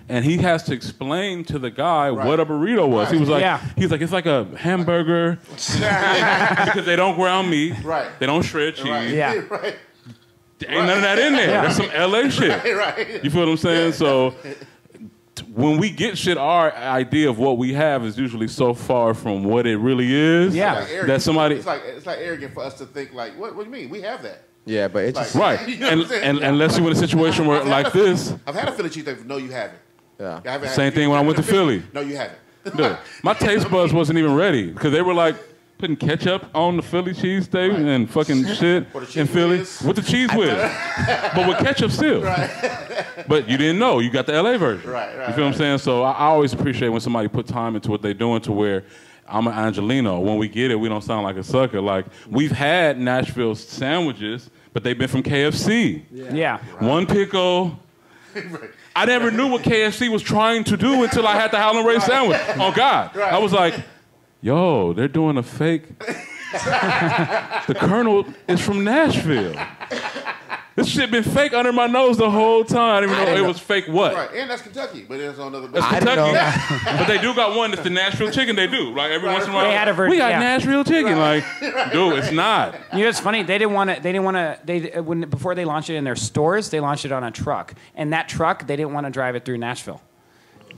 And he has to explain to the guy what a burrito was. He was like, he's like, it's like a hamburger because they don't ground meat. Right. They don't shred cheese. Right. Yeah. Right. There ain't none of that in there. That's some LA shit. Right. You feel what I'm saying? So when we get shit, our idea of what we have is usually so far from what it really is. Yeah. That somebody. It's like arrogant for us to think like, what do you mean? We have that. Yeah, but it's just, Right. You know and unless you're in a situation where like this. I've had a Philly cheesesteak. No, you haven't. yeah. Same thing when I went to Philly. No, you haven't. Dude, my taste buds wasn't even ready because they were like putting ketchup on the Philly cheesesteak and fucking shit in Philly with the cheese whiz, but with ketchup still. But you didn't know. You got the LA version. Right. You feel what I'm saying? So I always appreciate when somebody put time into what they're doing to where I'm an Angelino. When we get it, we don't sound like a sucker. Like, we've had Nashville sandwiches, but they've been from KFC. Yeah. One pickle. I never knew what KFC was trying to do until I had the Howlin Rays sandwich. Oh, God. I was like, yo, they're doing a fake. The Colonel is from Nashville. This shit been fake under my nose the whole time. I didn't even know it was fake what. Right, and that's Kentucky, but it's on another. That's Kentucky. But they do got one that's the Nashville chicken. They do. Like every once in a while, They had a version, we got yeah. Nashville chicken. Like, dude, it's not. You know, it's funny. They didn't want to. When before they launched it in their stores, they launched it on a truck, and that truck they didn't want to drive it through Nashville.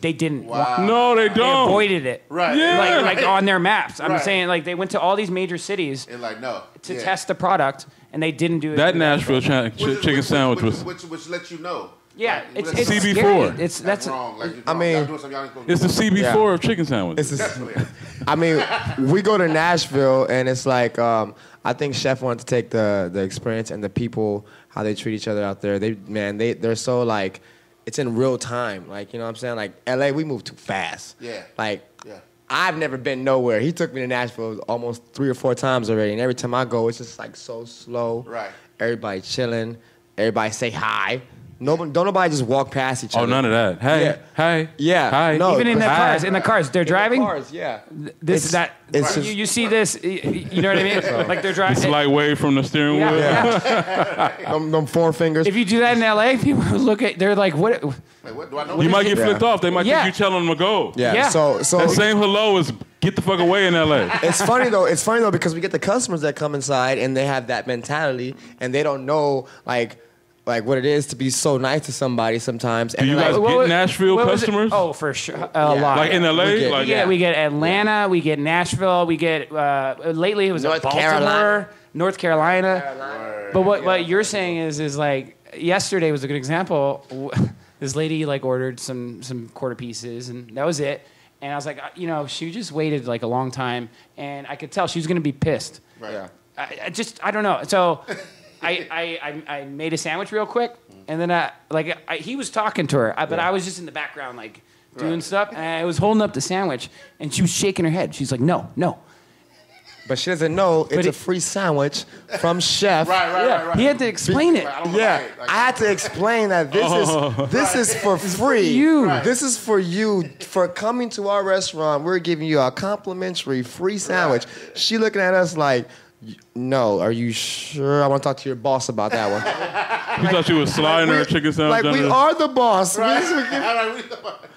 They didn't. No, they They don't. avoided it. Right. Yeah. Like on their maps. I'm Right. saying like they went to all these major cities And like no to test the product, and they didn't do it. That through Nashville chicken sandwich was. which lets you know. Yeah, Like, it's CB4. scary. It's that's that's wrong. Like, I mean, y'all doing something y'all ain't supposed to It's the do. CB4 of chicken sandwich. It's just, I mean, we go to Nashville and it's like I think Chef wanted to take the experience and the people, how they treat each other out there. They're so like, it's in real time. Like, you know what I'm saying? Like LA, we move too fast. Yeah. Like Yeah. I've never been nowhere. He took me to Nashville almost 3 or 4 times already, and every time I go, it's just like so slow. Right. Everybody chilling. Everybody say hi. Don't nobody just walk past each other. Oh, none of that. Hey, Yeah. hey, Yeah. hi. No. even in the Hi. cars. In the cars, they're driving. Cars, yeah. This that. it's just- you see this. You know what I mean? Like they're driving. It's like way from the steering wheel. Yeah. Them 4 fingers. If you do that in LA, people look at. They're like, what? Like, what do I know? You might get flipped off. They might Yeah. think you telling them to go. yeah. Yeah. So That same hello is get the fuck away in LA. it's funny though. It's funny though because we get the customers that come inside and they have that mentality and they don't know like what it is to be so nice to somebody sometimes. Do And you they're guys like, get Nashville what was it? customers? Oh, for sure, a lot. Like in LA? We get- Like, We get Atlanta, we get Nashville, we get lately it was North Baltimore, Carolina. North Carolina. But what you're saying is like yesterday was a good example. This lady like ordered some quarter pieces and that was it. And I was like, she just waited like a long time, and I could tell she was gonna be pissed. Right. Yeah. I don't know. So I made a sandwich real quick, and then he was talking to her, but I was just in the background like doing stuff, and I was holding up the sandwich, and she was shaking her head. She's like, no. But she doesn't know it's a free sandwich from Chef. Right. He had to explain it. I don't know Yeah, why, like- I had to explain that this is for free. you. Right. This is for you for coming to our restaurant. We're giving you a complimentary free sandwich. She looking at us like, no, are you sure? I want to talk to your boss about that one. You thought you was sliding her chicken sandwich Like we under are the boss. Right.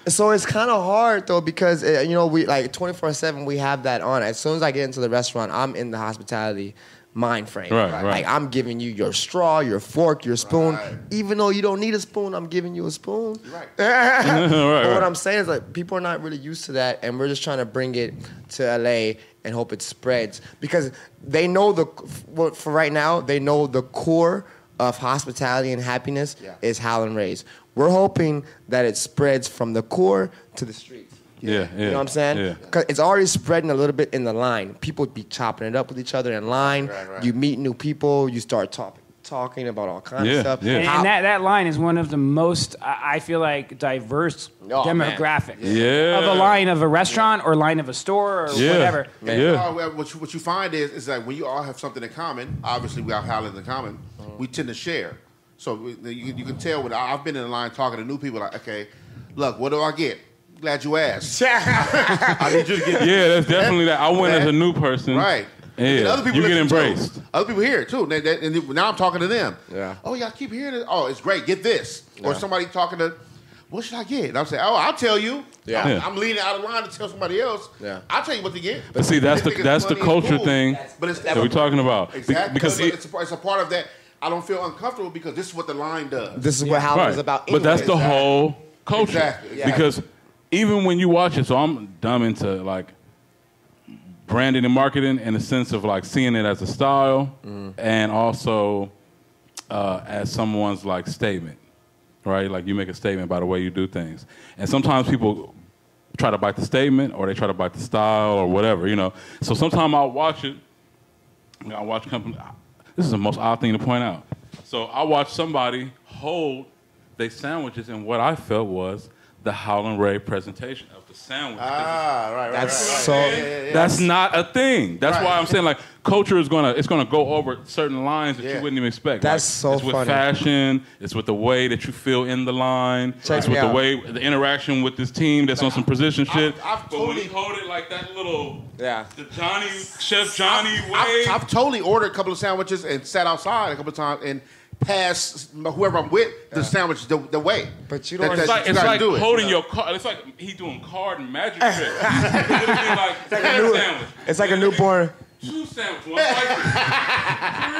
So it's kind of hard though because we like 24/7 we have that on. As soon as I get into the restaurant, I'm in the hospitality mind frame. Right. Like I'm giving you your straw, your fork, your spoon. Right. Even though you don't need a spoon, I'm giving you a spoon. Right. But what I'm saying is like people are not really used to that, and we're just trying to bring it to LA and hope it spreads because they know for right now they know the core of hospitality and happiness is Howlin Rays. We're hoping that it spreads from the core to the streets. Yeah. You know what I'm saying? Yeah. Because it's already spreading a little bit in the line. People be chopping it up with each other in line. Right. You meet new people. You start talking about all kinds of stuff. Yeah. And that line is one of the most, I feel like, diverse demographics Yeah. of a line of a restaurant or line of a store or whatever. Yeah. What you find is that when you all have something in common, obviously we have Howlin in common, we tend to share. So you can tell I've been in the line talking to new people like, okay, look, what do I get? Glad you asked. I need you to get Yeah, that's definitely that. I went as a new person. Right. Yeah, And other people you get listen embraced. Too. Other people hear it too. And now I'm talking to them. Yeah. Oh, yeah, I keep hearing it. Oh, it's great. Get this. Or somebody talking to, what should I get? And I'm saying, oh, I'll tell you. Yeah. I'm leaning out of line to tell somebody else. Yeah. I'll tell you what to get. But see, that's the culture thing that we're talking about. Exactly. Because it's a part of that. I don't feel uncomfortable because this is what the line does. This is what Howlin is about anyway. But that's the whole culture. Exactly. Yeah. Because even when you watch it, so I'm dumb into like branding and marketing in the sense of like seeing it as a style and also as someone's like statement, right? Like you make a statement by the way you do things. And sometimes people try to bite the statement or they try to bite the style or whatever, you know. So sometimes I'll watch it. I watch company. This is the most odd thing to point out. So I watched somebody hold their sandwiches in what I felt was the Howlin Ray presentation of the sandwich. Right. That's so. That's not a thing. That's why I'm saying like culture is gonna go over certain lines that you wouldn't even expect. That's like, so it's with funny. Fashion. It's with the way that you feel in the line. It's with the way the interaction with this team that's on some position shit. But when you hold it like that little the Chef Johnny way. I've totally ordered a couple of sandwiches and sat outside a couple of times and passed whoever I'm with the sandwich the way. But you don't. It's like holding your card. It's like he doing card and magic tricks. It's like a newborn. 2 sandwiches, 1 like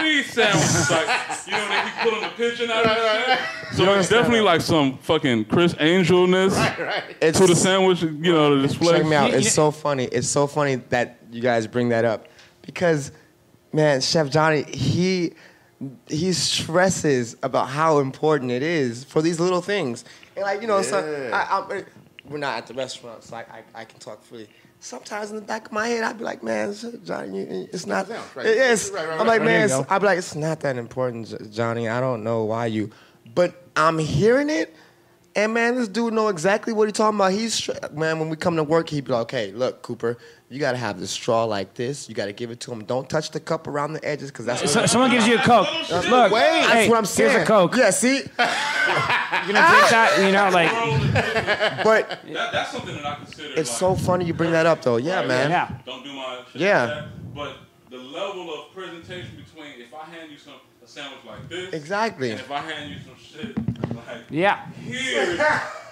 3 sandwiches, like you know, and he pulling the pigeon out of the shit. So it's definitely like some fucking Chris Angelness to the sandwich, you know, the display. Check me out. It's so funny. It's so funny that you guys bring that up because, man, Chef Johnny, he stresses about how important it is for these little things. And like, you know, so we're not at the restaurant, so I can talk freely. Sometimes in the back of my head, I'd be like, man, Johnny, it's not. Yes, I'm like, man, I'd be like, it's not that important, Johnny. I don't know why you, but I'm hearing it, and man, this dude know exactly what he's talking about. Man, when we come to work, he'd be like, okay, look, Cooper, you gotta have the straw like this. You gotta give it to him. Don't touch the cup around the edges, because that's what someone gives you a Coke. Look, that's what I'm saying. Here's a Coke. Yeah, see? You're gonna drink that, you know, like. But that's something that I consider. It's so funny you bring that up, though. Yeah, man. Yeah. Don't do my shit Yeah. like that. But the level of presentation between if I hand you a sandwich like this, Exactly. and if I hand you some shit like here.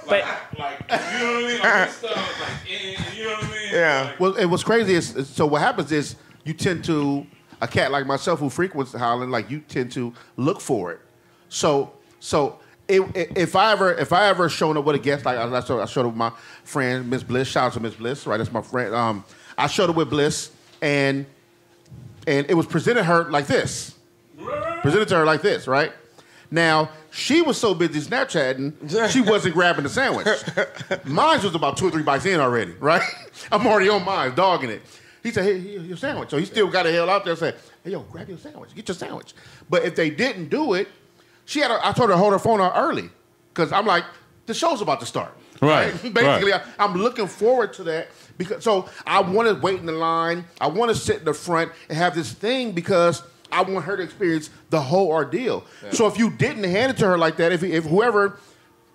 But like, you know what I mean? Like this stuff, like, you know what I mean? Yeah. Like, Well, and what's crazy is, so what happens is you tend to, a cat like myself who frequents Howlin, like you tend to look for it. So if I ever shown up with a guest, like I showed up with my friend Miss Bliss. Shout out to Miss Bliss, right? That's my friend. I showed up with Bliss, and it was presented her like this. Presented to her like this, right? Now, she was so busy Snapchatting, she wasn't grabbing the sandwich. Mine was about 2 or 3 bites in already, right? I'm already on mine, dogging it. He said, hey, your sandwich. So he still got a hell out there and said, hey, yo, grab your sandwich. Get your sandwich. But if they didn't do it, I told her to hold her phone out early. Because I'm like, the show's about to start. Right. Basically, I'm looking forward to that. So I want to wait in the line. I want to sit in the front and have this thing because I want her to experience the whole ordeal. Yeah. So if you didn't hand it to her like that, if whoever,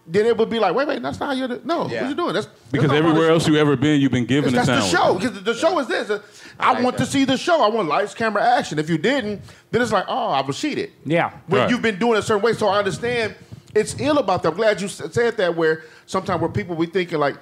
then it would be like, wait, that's not how you do. No, what you doing? That's because everywhere else you ever been, you've been given a sandwich. That's the show. Because the show is this. I want to see the show. I want lights, camera, action. If you didn't, then it's like, I was cheated. Yeah. When you've been doing it a certain way. So I understand it's ill about that. I'm glad you said that where sometimes where people be thinking like,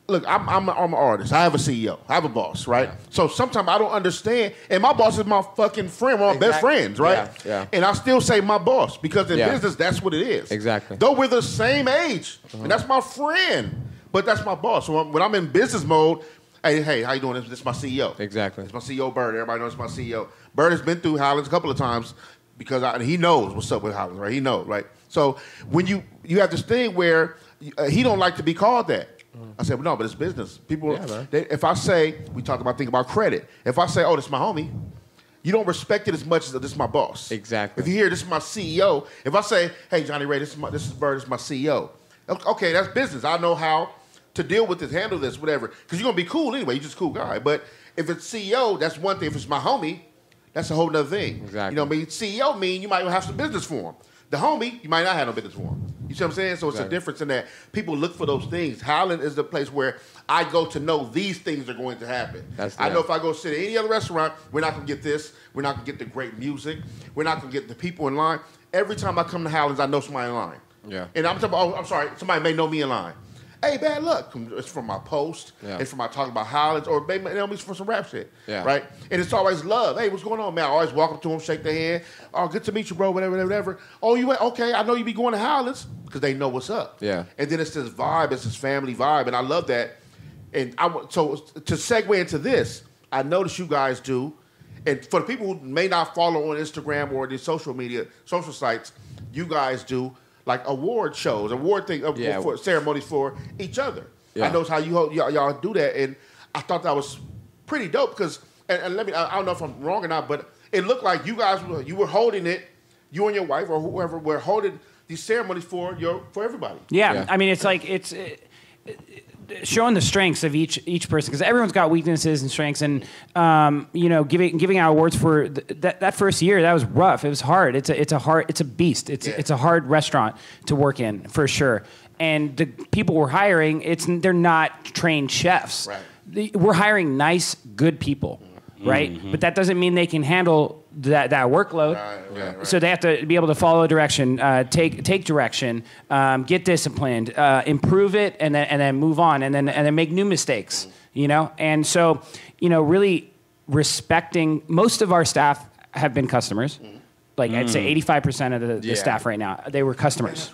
look, I'm an artist. I have a CEO. I have a boss, right? Yeah. So sometimes I don't understand. And my boss is my fucking friend, one of my best friends, right? Yeah. And I still say my boss because in business, that's what it is. Exactly. Though we're the same age, and that's my friend, but that's my boss. So when I'm in business mode, hey, how you doing? This is my CEO. Exactly. It's my CEO, Bird. Everybody knows my CEO. Bird has been through Howlin a couple of times because he knows what's up with Howlin, right? He knows, right? So when you have this thing where he don't like to be called that. I said, well, no, but it's business. People, if I say, we talked about thinking about credit. If I say, this is my homie, you don't respect it as much as this is my boss. Exactly. If you hear this is my CEO, if I say, hey, Johnny Ray, this is Bird, this is my CEO. Okay, that's business. I know how to deal with this, handle this, whatever. Because you're going to be cool anyway. You're just a cool guy. But if it's CEO, that's one thing. If it's my homie, that's a whole other thing. Exactly. You know what I mean? CEO mean you might have some business for him. The homie, you might not have no business for him. You see what I'm saying? So it's a difference in that. People look for those things. Howlin is the place where I go to know these things are going to happen. I know if I go sit at any other restaurant, we're not going to get this. We're not going to get the great music. We're not going to get the people in line. Every time I come to Howlin's, I know somebody in line. Yeah. And I'm talking about, I'm sorry, somebody may know me in line. Hey, Bad Lucc. It's from my post. Yeah. It's from my talking about Howlin's, or maybe they know me for some rap shit. Yeah. Right? And it's always love. Hey, what's going on, man? I always walk up to them, shake their hand. Oh, good to meet you, bro. Whatever. Oh, you went? Okay, I know you be going to Howlin's because they know what's up. Yeah. And then it's this vibe. It's this family vibe, and I love that. And so to segue into this, I notice you guys do, and for the people who may not follow on Instagram or the social sites, you guys do like award shows, for ceremonies for each other. Yeah. I notice how y'all do that, and I thought that was pretty dope because, and I don't know if I'm wrong or not, but it looked like you guys were holding it, you and your wife or whoever were holding these ceremonies for everybody. Yeah. I mean, it's like showing the strengths of each person, because everyone's got weaknesses and strengths, and giving out awards for that first year, that was rough. It was hard. It's a beast. It's a hard restaurant to work in for sure. And the people we're hiring, they're not trained chefs. Right. We're hiring nice, good people, right? Mm-hmm. But that doesn't mean they can handle that workload. Right. So they have to be able to follow direction, take direction, get disciplined, improve it, and then move on, and then make new mistakes. And so really respecting. Most of our staff have been customers. Like I'd say 85% of the staff right now, they were customers.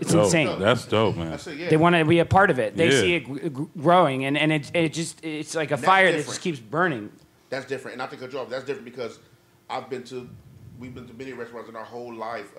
It's insane. That's dope, man. They want to be a part of it. They see it growing, and it's like a fire that just keeps burning. That's different, and I think that's different because we've been to many restaurants in our whole life,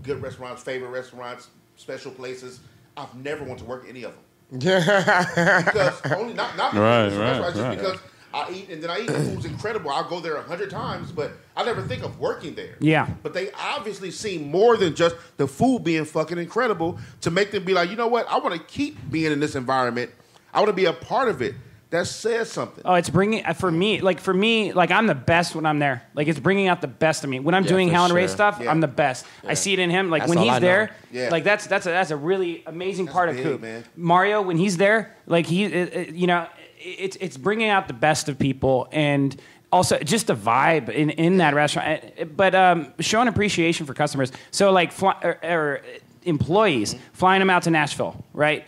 good restaurants, favorite restaurants, special places. I've never wanted to work at any of them. Because not restaurants, just because I eat, and then I eat. The food's incredible. I'll go there 100 times, but I never think of working there. Yeah. But they obviously see more than just the food being fucking incredible to make them be like, you know what? I want to keep being in this environment. I want to be a part of it. That says something. Oh, it's bringing for me, I'm the best when I'm there. Like, it's bringing out the best of me. When I'm doing Howlin Rays stuff, I'm the best. Yeah. I see it in him. Like, when he's there, like that's a really amazing part of Coop. Man. Mario, when he's there, like it's bringing out the best of people, and also just the vibe in that restaurant. But showing appreciation for customers. So like or employees, flying them out to Nashville, right?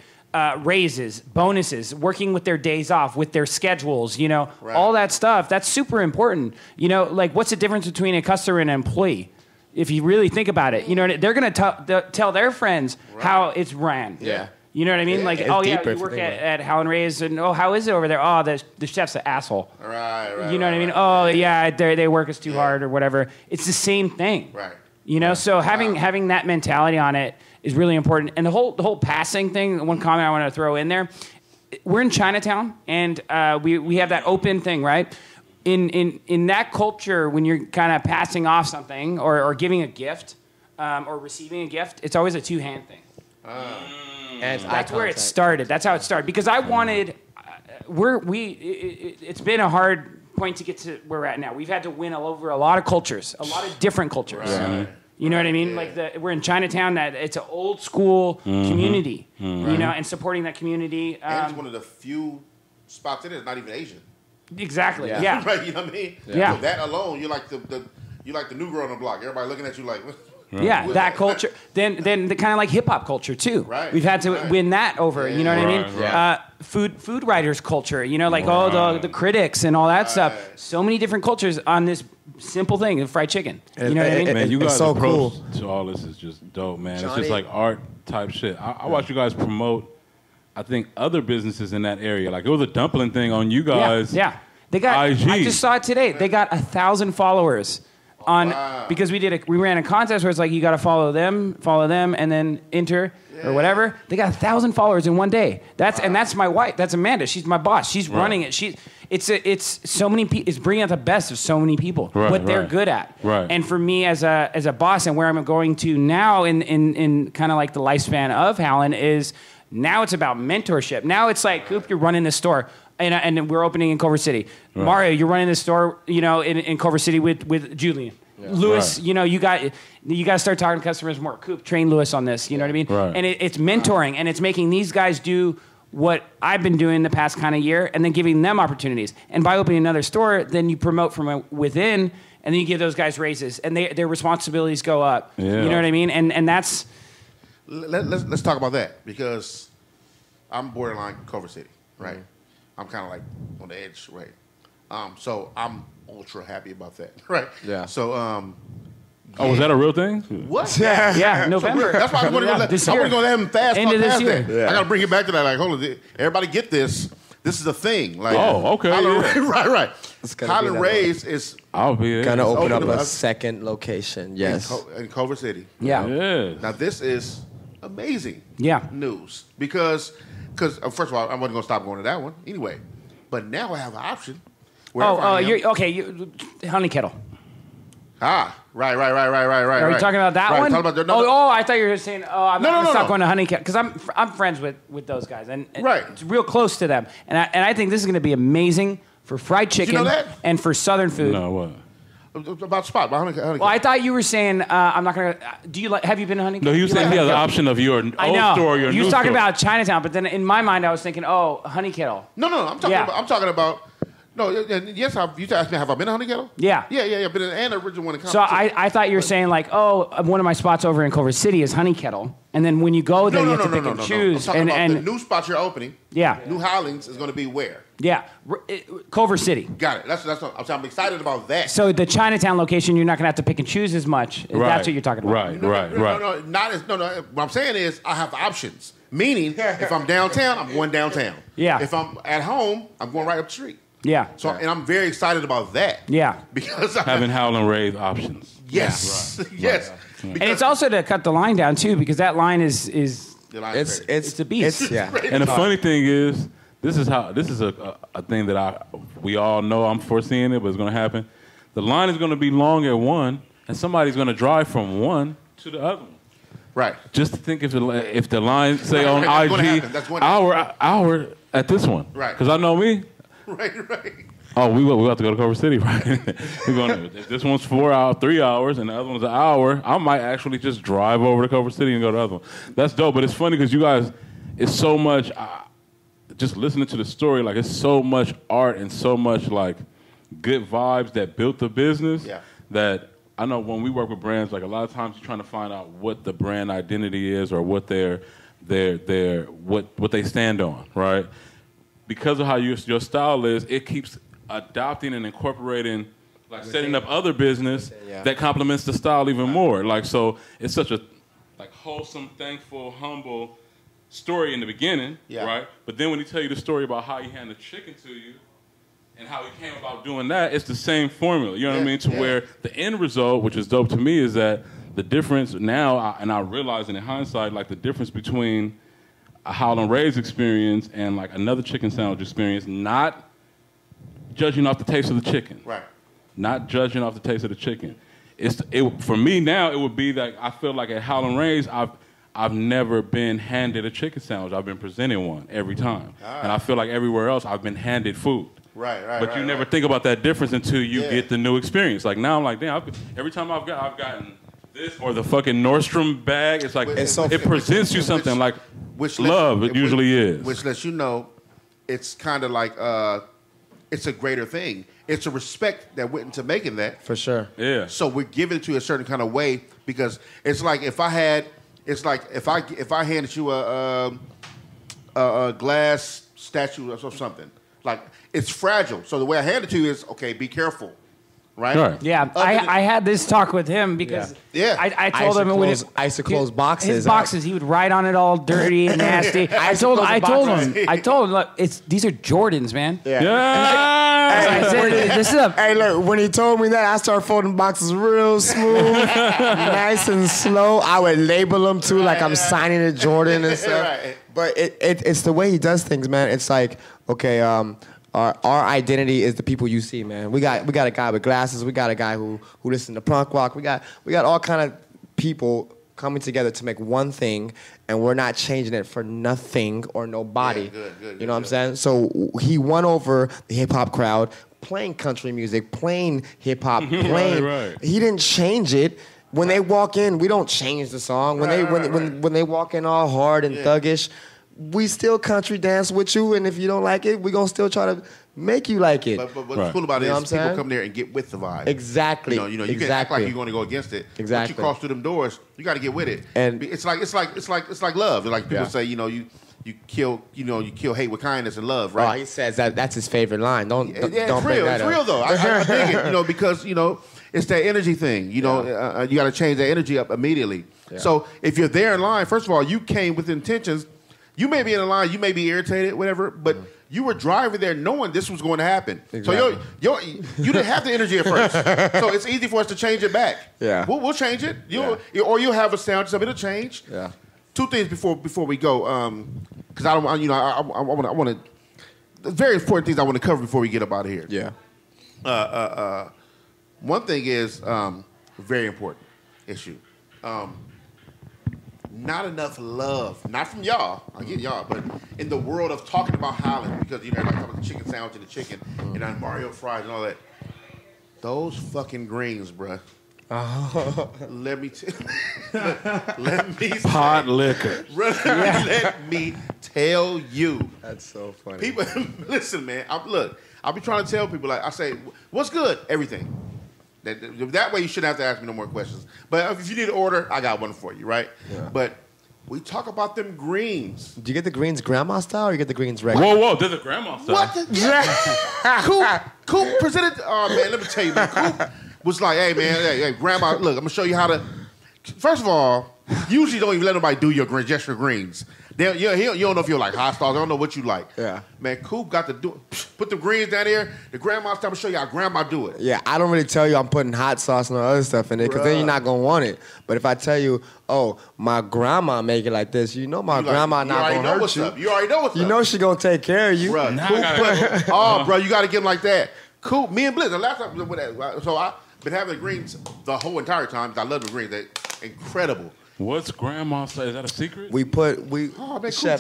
Raises, bonuses, working with their days off, with their schedules, all that stuff. That's super important. Like, what's the difference between a customer and an employee? If you really think about it, they're going to tell their friends how it's ran. Yeah. You know what I mean? Like, you work at Howlin Rays, and how is it over there? Oh, the chef's an asshole. Right. You know what I mean? Oh, yeah, they work us too hard or whatever. It's the same thing. Right. So having that mentality on it is really important. And the whole passing thing, one comment I want to throw in there, we're in Chinatown, and we have that open thing, right? In that culture, when you're kind of passing off something or giving a gift or receiving a gift, it's always a two-hand thing. And that's where it started. That's how it started. Because I wanted, it's been a hard point to get to where we're at now. We've had to win over a lot of cultures, a lot of different cultures. Right. You know what I mean? Like we're in Chinatown. That it's an old school community. And supporting that community. And it's one of the few spots in it that's not even Asian. Exactly. Yeah. Right. You know what I mean? Yeah. So that alone, you're like the new girl on the block. Everybody looking at you like. Right. Yeah, that culture. Then the kind of like hip hop culture too. Right. We've had to win that over. You know what I mean? Right. Food writers culture. The critics and all that stuff. So many different cultures on this simple thing of fried chicken. You know what I mean? Man, you guys' so approach cool to all this is just dope, man. Johnny. It's just like art type shit. I watch you guys promote, I think, other businesses in that area. Like, it was a dumpling thing on you guys. Yeah. They got. IG. I just saw it today. They got 1,000 followers. Because we ran a contest where it's like you got to follow them, and then enter or whatever. They got 1,000 followers in one day. That's my wife. That's Amanda. She's my boss. She's running it. It's so many people. It's bringing out the best of so many people. What they're good at. Right. And for me as a boss, and where I'm going to now in kind of like the lifespan of Howlin is now it's about mentorship. Now it's like, Coop, you're running this store. And we're opening in Culver City. Right. Mario, you're running the store, in Culver City with Julian. Yeah. Lewis, you got to start talking to customers more. Coop, train Lewis on this. You know what I mean? Right. And it's mentoring, and it's making these guys do what I've been doing the past kind of year, and then giving them opportunities. And by opening another store, then you promote from within, and then you give those guys raises, and their responsibilities go up. Yeah. You know what I mean? And that's... Let's talk about that, because I'm borderline Culver City, right? I'm kind of like on the edge, right? So I'm ultra happy about that, right? Yeah. So, Oh, was that a real thing? what? Yeah, November. That's why I want to go. This I year. want to go let him fast. End of this past year. that. Yeah. I got to bring it back to that. Like, hold on, everybody get this. This is a thing. Like, Oh, okay, yeah. right. It's gonna be Howlin that Rays is I'll be there. Gonna open up Open a up. second location. Yes. in Culver City. Yeah. Yeah. Now this is amazing. Yeah. News because first of all, I wasn't gonna stop going to that one anyway, but now I have an option. wherever I am. You're okay. Honey Kettle. Right. Are you talking about that one? Talking about I thought you were saying, I'm No, not no, stop no. going to Honey Kettle because I'm friends with those guys and Right. it's real close to them, and I think this is going to be amazing for fried chicken know that? and for Southern food. No, what? about Spot. About Honey. Well, I thought you were saying I'm not going to. Do you like? Have you been to Honey? No, he was saying he has the option of your old I know. store or your You new was talking store. about Chinatown, but then in my mind I was thinking, Honey Kettle. No. I'm talking about. No, yes. You asked me, have I been to Honey Kettle? Yeah. Yeah. Been in and the original one in So I thought you were saying like, one of my spots over in Culver City is Honey Kettle, and then when you go there, you have to pick and choose. I'm talking about the And new spot you're opening. Yeah. New Howlings is going to be where? yeah, Culver City. Got it. That's what I'm excited about that. So the Chinatown location, you're not going to have to pick and choose as much. Right. That's what you're talking about. Right. No. What I'm saying is I have options. Meaning, if I'm downtown, I'm going downtown. Yeah. If I'm at home, I'm going right up the street. Yeah. So, and I'm very excited about that. Yeah. Because Having Howlin Rays options. yes, yes. And it's also to cut the line down too, because that line is It's a beast. yeah. And the funny thing is, this is a thing that we all know. I'm foreseeing it, but it's going to happen. The line is going to be long at one, and somebody's going to drive from one to the other one. Right. Just to think if the line say on That's gonna IG happen. That's going to hour at this one. Right. Because I know me. Right. Oh, we have to go to Culver City, right? We're going. This one's 3 hours, and the other one's an hour. I might actually just drive over to Culver City and go to the other one. That's dope. But it's funny because you guys, it's so much. Just listening to the story, like it's so much art and so much like good vibes that built the business. Yeah. That I know when we work with brands, like a lot of times you're trying to find out what the brand identity is or what what they stand on, right? Because of how your style is, it keeps adopting and incorporating, like setting up other business that complements the style even more. Like, so it's such a like wholesome, thankful, humble story in the beginning, right? But then when he tell you the story about how he handed chicken to you and how he came about doing that, it's the same formula. You know what I mean? To where the end result, which is dope to me, is that the difference now, and I realize in hindsight, like the difference between a Howlin Rays experience and like another chicken sandwich experience, not judging off the taste of the chicken. Right. Not judging off the taste of the chicken. For me now, it would be that I feel like at Howlin Rays, I've never been handed a chicken sandwich. I've been presented one every time. Right. And I feel like everywhere else, I've been handed food. Right. But you never think about that difference until you get the new experience. Like now I'm like, damn, every time I've gotten this or the fucking Nordstrom bag, it's like it presents you something like love. It usually is. Which lets you know it's kind of like it's a greater thing. It's a respect that went into making that. For sure. Yeah. So we're giving it to you a certain kind of way because it's like if I handed you a glass statue or something, like it's fragile. So the way I hand it to you is, okay, be careful. Right? Yeah, I had this talk with him because I told him Isoclose boxes. His boxes, he would write on it all dirty and nasty. I told him, these are Jordans, man. Hey, look, when he told me that, I started folding boxes real smooth, nice and slow. I would label them too, like I'm signing a Jordan and stuff. But it's the way he does things, man. It's like, okay, our identity is the people you see, man. We got a guy with glasses. We got a guy who listens to punk rock. We got all kind of people coming together to make one thing, and we're not changing it for nothing or nobody. Good, you know what I'm saying? So he won over the hip hop crowd, playing country music, playing hip hop, playing. Right. He didn't change it. When they walk in, we don't change the song. When they walk in all hard and thuggish, we still country dance with you, and if you don't like it, we're going to still try to make you like it. But what's cool about it is people come there and get with the vibe. Exactly. You can act like you're going to go against it. Exactly. Once you cross through them doors, you got to get with it. And it's like love. Like people say, you kill hate with kindness and love, right? Oh, he says that's his favorite line. Don't it's bring real. that It's up. real though. I dig it, because it's that energy thing. You got to change that energy up immediately. Yeah. So if you're there in line, first of all, you came with intentions. You may be in a line, you may be irritated, whatever, but you were driving there knowing this was going to happen. Exactly. So you didn't have the energy at first. So it's easy for us to change it back. Yeah. We'll change it. Or you'll have a sound, something to change. Yeah. Two things before we go, because I want to. There's very important things I want to cover before we get up out of here. Yeah. One thing is very important issue. Not enough love, not from y'all. I get y'all, but in the world of talking about Howlin, because everybody talking about the chicken sandwich and the chicken and Mario fries and all that. Those fucking greens, bruh. Let me pot liquor. Let me tell you. That's so funny. People, listen, man. I'll be trying to tell people. Like I say, what's good? Everything. That way you shouldn't have to ask me no more questions. But if you need an order, I got one for you, right? Yeah. But we talk about them greens. Do you get the greens grandma style or you get the greens regular? Whoa, they're the grandma style. What? Coop presented. Oh man, let me tell you, man. Coop was like, hey man, hey grandma, look, I'm gonna show you how to. First of all, usually don't even let nobody do your greens. You don't know if you're like hot sauce. I don't know what you like. Yeah. Man, Coop got to do put the greens down there. The grandma's time to show you how grandma do it. Yeah, I don't really tell you I'm putting hot sauce and all other stuff in it because then you're not going to want it. But if I tell you, oh, my grandma make it like this, my grandma not going to hurt you. You already know what's up. You know she going to take care of you. Bro, bro, you got to get them like that. Coop, me and Blitz, the last time, so I've been having the greens the whole entire time. I love the greens. They're incredible. What's grandma say? Is that a secret? We chef,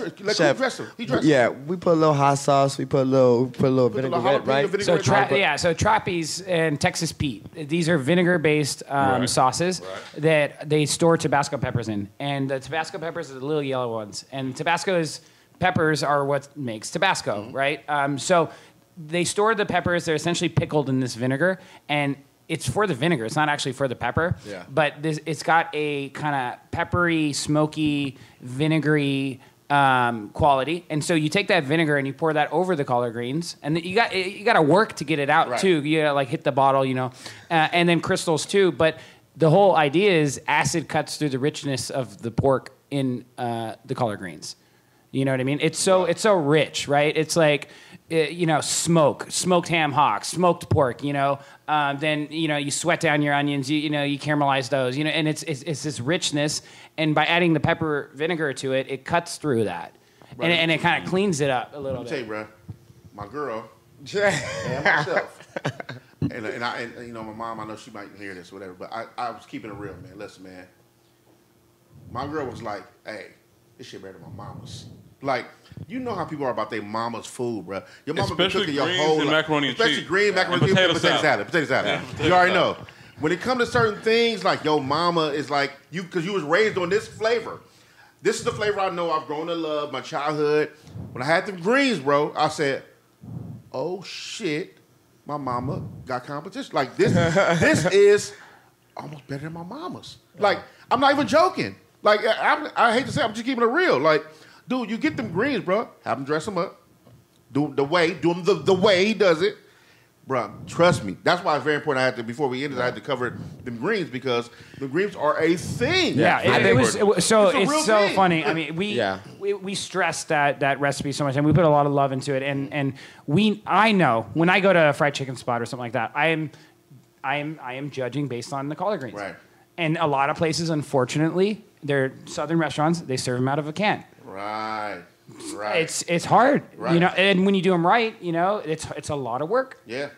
he dressed. Yeah, we put a little hot sauce. We put a little vinaigrette, right? So Trappies and Texas Pete. These are vinegar-based sauces that they store Tabasco peppers in, and the Tabasco peppers are the little yellow ones, and Tabasco's peppers are what makes Tabasco, right? So they store the peppers. They're essentially pickled in this vinegar, and it's for the vinegar. It's not actually for the pepper. Yeah. But it's got a kind of peppery, smoky, vinegary quality. And so you take that vinegar and you pour that over the collard greens, and you got to work to get it out too. You got to hit the bottle, and then crystals too. But the whole idea is acid cuts through the richness of the pork in the collard greens. You know what I mean? It's so rich, right? It's like, smoked ham hock, smoked pork, then, you sweat down your onions, you caramelize those, and it's this richness. And by adding the pepper vinegar to it, it cuts through that. Right. And it kind of cleans it up a little bit. Let me tell you, bro, my girl and myself, and my mom, I know she might hear this or whatever, but I was keeping it real, man. Listen, man, my girl was like, hey, this shit better than my mama's. Like, you know how people are about their mama's food, bro. Your mama been cooking your whole life. Macaroni and cheese. Especially green macaroni and cheese, potato salad. Yeah, you already know. When it comes to certain things, like your mama is like, because you was raised on this flavor. This is the flavor I know I've grown to love, my childhood. When I had them greens, bro, I said, oh, shit, my mama got competition. Like, this is almost better than my mama's. Like, I'm not even joking. Like, I hate to say it, I'm just keeping it real. Like, dude, you get them greens, bro. Have them dress them up. Do them the way he does it. Bro, trust me. That's why it's very important. Before we ended, I had to cover them greens because the greens are a thing. Yeah, it's so funny. I mean, we stressed that recipe so much, and we put a lot of love into it. And I know when I go to a fried chicken spot or something like that, I am judging based on the collard greens. Right. And a lot of places, unfortunately, they're southern restaurants. They serve them out of a can. Right. It's hard, right. And when you do them right, it's a lot of work. Yeah.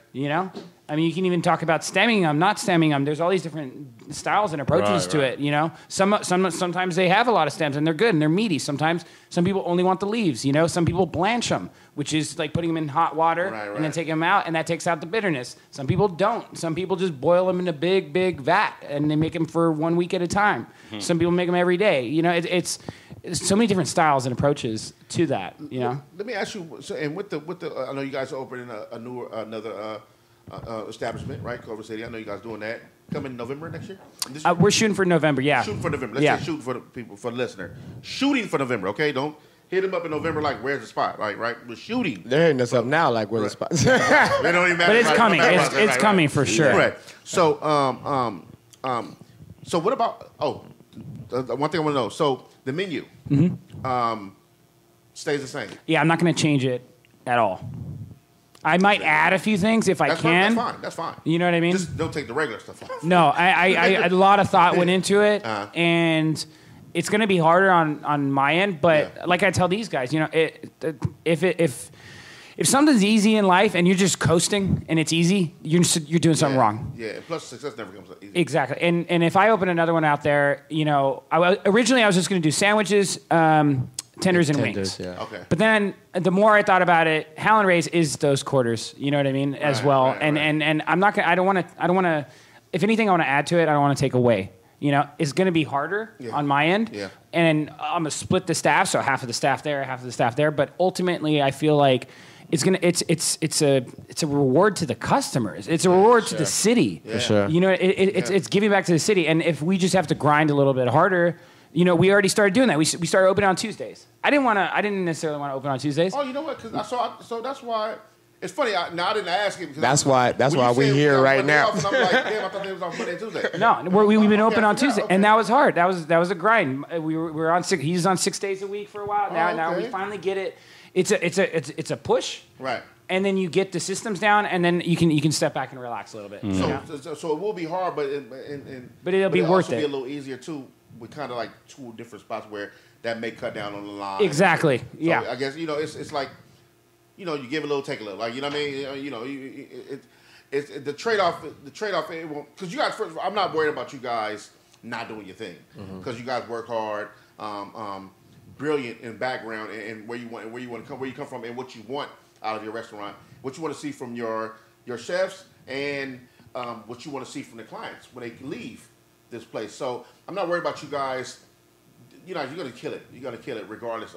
I mean, you can even talk about stemming them, not stemming them. There's all these different styles and approaches to it. Sometimes they have a lot of stems and they're good and they're meaty. Sometimes some people only want the leaves. Some people blanch them, which is like putting them in hot water and then taking them out, and that takes out the bitterness. Some people don't. Some people just boil them in a big vat and they make them for 1 week at a time. Some people make them every day. so many different styles and approaches to that. You know. Let me ask you. So, and with the, I know you guys are opening another establishment, right? Culver City. I know you guys doing that. Coming in November next year. We're shooting for November. Yeah. Shooting for November. Let's say shooting for the people, for the listener. Shooting for November. Okay, don't hit them up in November like, where's the spot? Right? We're shooting. They're hitting us up now like, where's the spot? They don't even matter. But it's coming. It's coming for sure. Right. So, so what about? One thing I want to know. So the menu stays the same. Yeah, I'm not going to change it at all. I might add a few things if I can. That's fine. You know what I mean? Just don't take the regular stuff off. No, I a lot of thought went into it, and it's going to be harder on my end. But like I tell these guys, you know, if something's easy in life and you're just coasting and it's easy, you're doing something wrong. Yeah. Plus, success never comes easy. Exactly. And if I open another one out there, you know, originally I was just going to do sandwiches. Tenders and wings. Yeah. Okay. But then the more I thought about it, Howlin Rays is those quarters. You know what I mean, as well. And I'm not gonna. I don't want to. If anything, I want to add to it. I don't want to take away. You know, it's going to be harder on my end. Yeah. And I'm gonna split the staff, so half of the staff there, half of the staff there. But ultimately, I feel like it's a reward to the customers. It's a reward to the city. For sure. You know, it's giving back to the city. And if we just have to grind a little bit harder. You know, we already started doing that. We started opening on Tuesdays. I didn't necessarily want to open on Tuesdays. Oh, you know what? So that's why. It's funny. I didn't ask it. That's why we're here right now. Off, I'm like, damn, I thought they was on Monday and Tuesday. No, we've been open on Tuesday, and that was hard. That was a grind. We were on 6. He's on 6 days a week for a while. Now we finally get it. It's a push. Right. And then you get the systems down, and then you can step back and relax a little bit. So it will be hard, but it'll be worth it. Be a little easier too. With kind of like 2 different spots where that may cut down on the line. Exactly. Yeah. I guess it's like, you give a little, take a little. Like, you know what I mean? It's the trade off. The trade off. Because you guys, first, I'm not worried about you guys not doing your thing because you guys work hard, brilliant in background and where you want to come, where you come from, and what you want out of your restaurant, what you want to see from your chefs, and what you want to see from the clients when they leave this place. So I'm not worried about you guys. You're going to kill it. You're going to kill it regardless.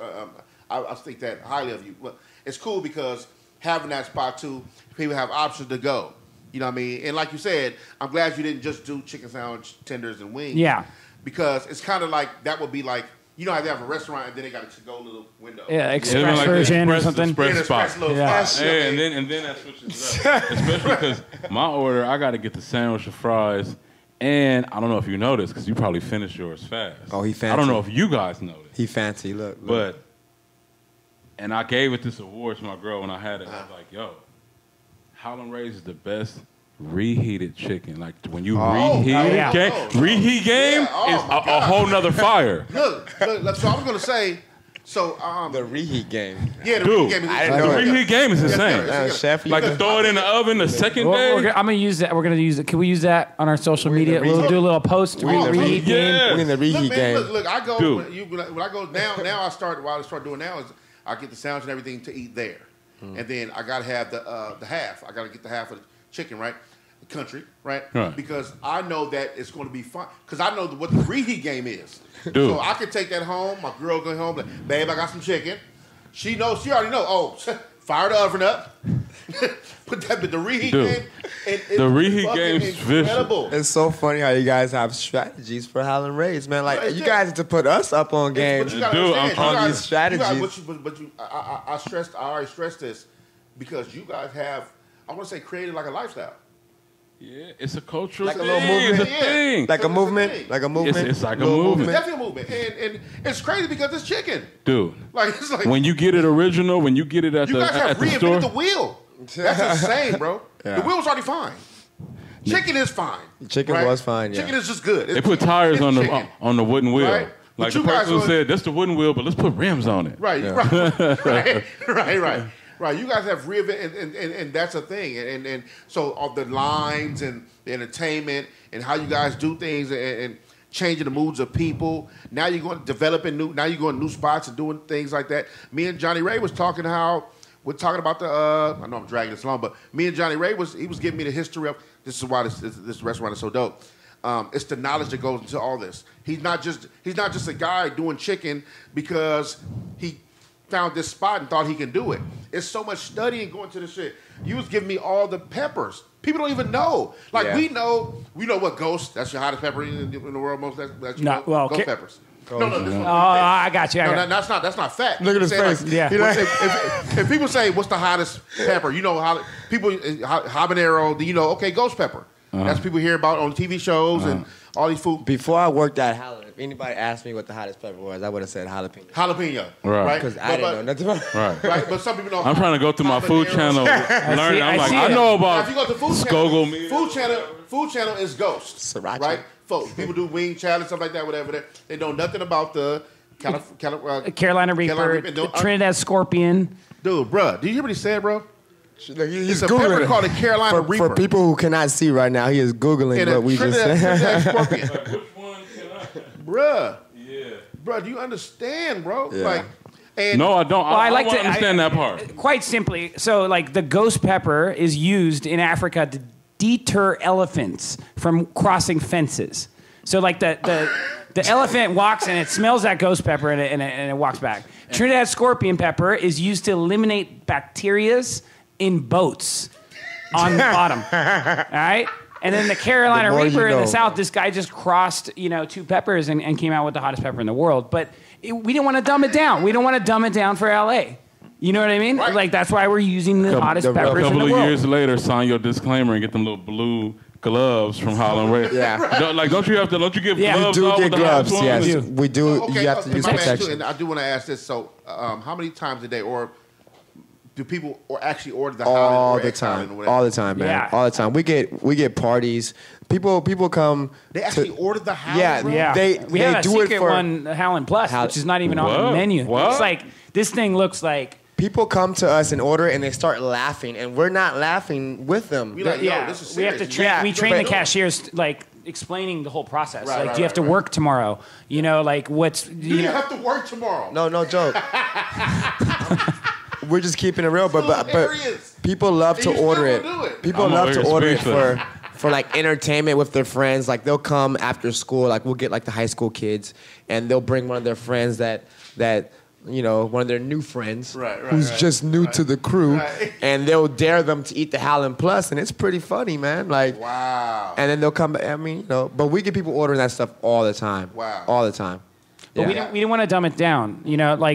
I think that highly of you. Well, it's cool because having that spot too, people have options to go. You know what I mean? And like you said, I'm glad you didn't just do chicken sandwich, tenders, and wings. Yeah. Because it's kind of like, that would be like, how they have a restaurant and then they got a to-go little window. Yeah, express version or something. Express spot. And then that switches it up. Especially because my order, I got to get the sandwich, the fries. And I don't know if you noticed, because you probably finished yours fast. Oh, he fancy. I don't know if you guys noticed. He fancy, look. And I gave it this award to my girl when I had it. I was like, yo, Howlin Rays is the best reheated chicken. Like, when you reheat game is a whole nother fire. Look, so I was going to say, the reheat game. Yeah, the reheat game. The reheat game is insane. Chef, like to throw it in the oven the second day. I'm gonna use that. We're gonna use it. Can we use that on our social media? We'll do a little post. Reheat game. We're in the reheat game. Look, I go when I go now. I start doing now is I get the sandwich and everything to eat there, and then I gotta have the half. I gotta get the half of the chicken, right? The country, right? Because I know that it's going to be fun. Because I know what the reheat game is. Dude. So I can take that home. My girl go home, like, babe, I got some chicken. She knows. She already knows. Oh, fire the oven up. Put that. But the reheat game. The reheat game is incredible. It's so funny how you guys have strategies for Howlin Rays, man. Like, you guys have to put us up on game. But you gotta on these strategies. I already stressed this because you guys have, I want to say, created like a lifestyle. Yeah, it's a cultural like thing. A little movement. It's a thing. Like a movement. Like a movement. It's like a movement. It's definitely a movement. And it's crazy because it's chicken. Dude. It's like when you get it original, when you get it at the store. You guys have reinvented the wheel. That's insane, bro. Yeah. The wheel was already fine. Chicken is fine. Chicken was fine, yeah. Chicken is just good. They put tires on the wooden wheel. Right? Like the person who said, that's the wooden wheel, but let's put rims on it. Right, right. You guys have reinvented, and that's a thing. And so of the lines and the entertainment and how you guys do things and changing the moods of people. Now you're going to developing now you're going to new spots and doing things like that. Me and Johnny Ray was talking we're talking about I know I'm dragging this long, but me and Johnny Ray he was giving me the history of, this is why this restaurant is so dope. it's the knowledge that goes into all this. He's not just a guy doing chicken because he found this spot and thought he can do it. It's so much studying going to this shit. You was giving me all the peppers. People don't even know. Like we know what ghost. That's your hottest pepper in the world. Most that's ghost peppers. No. I got you. No, that's not fact. Look at his face. Like, yeah. If people say what's the hottest pepper, people habanero. Okay, ghost pepper. That's what people hear about on TV shows and all these food. Before I worked at Howlin, if anybody asked me what the hottest pepper was, I would have said jalapeno. Jalapeno, right? Because I didn't know nothing about it. Right, but some people know. I'm trying to go through my food channel, learn. I know about. Now, if you go to food channel is ghost, Sriracha. right? Folks, people do wing challenge, stuff like that, whatever. They know nothing about the Carolina Reaper, Trinidad Scorpion. Dude, bro, did you hear what he said, bro? He's it's a pepper called a Carolina Reaper. For people who cannot see right now, he is Googling what we just said. Trinidad Scorpion. Which one can I? Bruh. Yeah. Bruh, do you understand, bro? Yeah. No, I don't. Well, I like to understand that part. Quite simply, so like the ghost pepper is used in Africa to deter elephants from crossing fences. So like the elephant walks and it smells that ghost pepper and it walks back. Trinidad scorpion pepper is used to eliminate bacterias in boats on the bottom. All right? And then the Carolina Reaper in the South, this guy just crossed, two peppers and came out with the hottest pepper in the world. But we didn't want to dumb it down. We don't want to dumb it down for L.A. You know what I mean? Right. Like, that's why we're using the hottest peppers in the world. A couple of years later, sign your disclaimer and get them little blue gloves from Howlin Rays. Yeah. Don't you give gloves? You do get gloves, yes. Yeah. We do. Okay, you have to use protection. And I do want to ask this. So, how many times a day, or do people actually order the Howlin all or the time? All the time, man. Yeah. All the time. We get parties. People come. They actually order the Howlin. Yeah, bro? Yeah, They have a do it secret for one, Howlin Plus, which is not even on the What? menu. What? It's like this thing looks like. People come to us and order and they start laughing, and we're not laughing with them. We like, yo, this is we have to serious. train. We train the cashiers like explaining the whole process. Do you have to work tomorrow? Like what's Do you have to work tomorrow? No joke. We're just keeping it real, but people love to order it. People love to order it for like entertainment with their friends. Like they'll come after school. Like we'll get like the high school kids, and they'll bring one of their friends that one of their new friends who's just new to the crew, and they'll dare them to eat the Howlin Plus, and it's pretty funny, man. Like, wow. And then they'll come back. I mean, but we get people ordering that stuff all the time. Wow. All the time. But we didn't want to dumb it down.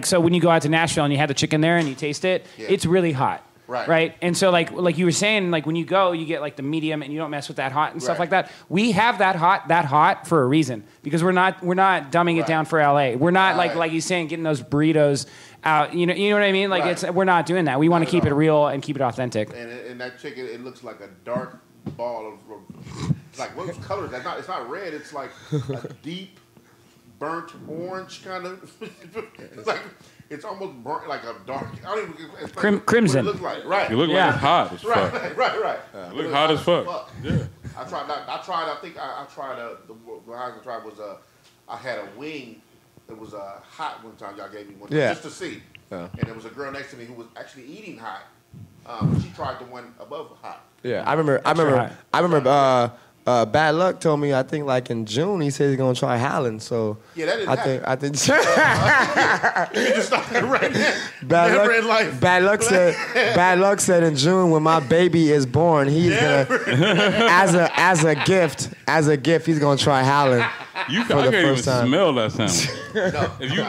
So when you go out to Nashville and you have the chicken there and you taste it, it's really hot. Right. And so like you were saying, like when you go, you get like the medium and you don't mess with that hot and stuff like that. We have that hot for a reason, because we're not dumbing it down for LA. We're not like he's saying, getting those burritos out. You know what I mean? Like we're not doing that. We want to keep it real and keep it authentic. And that chicken, it looks like a dark ball of like what color is that? It's not red. It's like a deep burnt orange kind of. It's almost burnt, like a dark. I don't even explain crimson. What it looks like. Right. You look like it's hot as fuck. Right. You look hot as fuck. Yeah. I tried. I think I tried. The highest I tried was I had a wing that was hot one time. Y'all gave me one just to see. Yeah. And there was a girl next to me who was actually eating hot. She tried the one above hot. Yeah, I remember. Bad Lucc told me, I think like in June, he said he's gonna try Howlin. So yeah, that didn't happen. I think. You just started right there. Never in life. Bad Lucc said in June, when my baby is born, he's gonna as a gift, he's gonna try Howlin. I can't even smell that sandwich. If you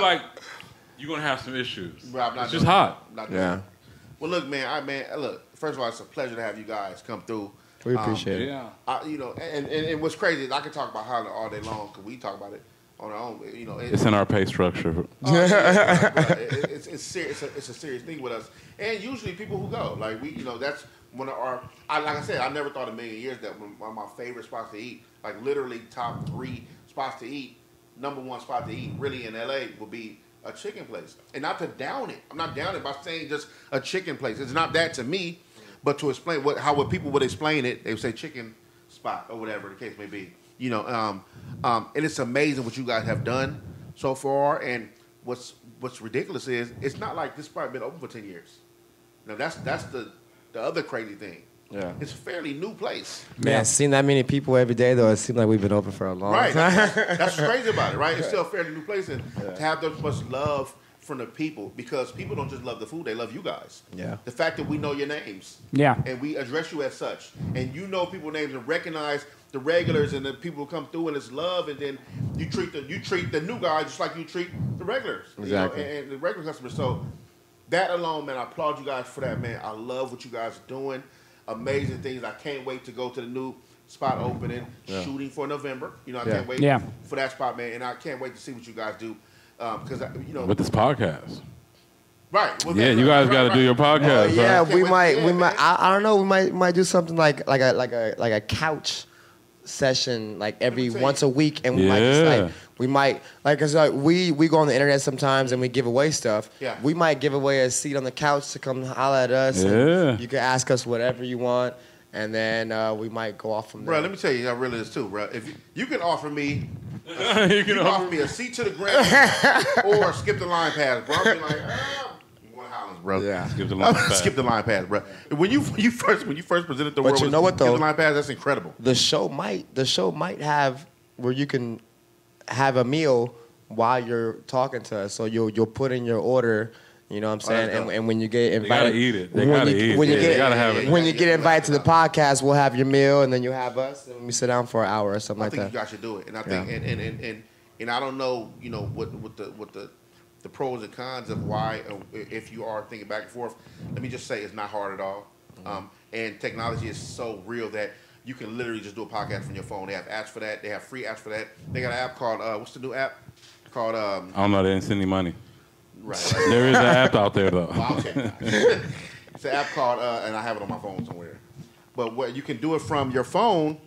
you're gonna have some issues. Bro, it's just hot. Yeah. Well, look, man. Look. First of all, it's a pleasure to have you guys come through. We appreciate it. Yeah. And what's crazy is I can talk about Howlin all day long because we talk about it on our own. It's in our pay structure. It's serious. It's a serious thing with us. And usually people who go, like that's one of our. Like I said, I never thought a million years that one of my favorite spots to eat, like literally top 3 spots to eat, number 1 spot to eat, really in LA would be a chicken place. And not to down it. I'm not downing it by saying just a chicken place. It's not that to me. But to explain how people would explain it, they would say chicken spot or whatever the case may be. And it's amazing what you guys have done so far. And what's ridiculous is it's not like this probably been open for 10 years. Now that's the other crazy thing. Yeah. It's a fairly new place. Man, seeing that many people every day, though, it seems like we've been open for a long time. That's what's crazy about it, right? It's still a fairly new place. And to have that much love from the people, because people don't just love the food, they love you guys. Yeah. The fact that we know your names. Yeah. And we address you as such. And you know people's names and recognize the regulars and the people who come through and it's love, and then you treat the new guy just like you treat the regulars. Exactly. You know, and the regular customers. So that alone, man, I applaud you guys for that, man. I love what you guys are doing. Amazing things. I can't wait to go to the new spot opening, shooting for November. You know, I can't wait for that spot, man. And I can't wait to see what you guys do. Because, you know. With this podcast. Right. Well, you guys got to do your podcast. Yeah, right? we might. I don't know. We might do something like a couch session like every once a week, and we might cause like we go on the internet sometimes and we give away stuff. Yeah. We might give away a seat on the couch to come holler at us. Yeah. And you can ask us whatever you want, and then we might go off from there. Bro, let me tell you how real it is too, bro. If you can offer me, you can offer me a seat to the ground or skip the line pass, bro. I'll be like, bro. Yeah. Skip the line pass. Skip the line pass, bro. When you first presented the world, But you know what though? Skip the line pass, that's incredible. The show might have where you can have a meal while you're talking to us. So you'll put in your order. You know what I'm saying? And when you get invited, they gotta eat it. They gotta have it. When you get invited to the podcast, we'll have your meal, and then you have us, and we sit down for an hour or something like that. I think you guys should do it, and I think and I don't know, you know, what the pros and cons of why, if you are thinking back and forth. Let me just say, it's not hard at all, and technology is so real that you can literally just do a podcast from your phone. They have apps for that. They have free apps for that. They got an app called what's the new app called? I don't know. They didn't send any money. Right. There is an app out there though. Well, okay. It's an app called, and I have it on my phone somewhere. But what you can do it from your phone,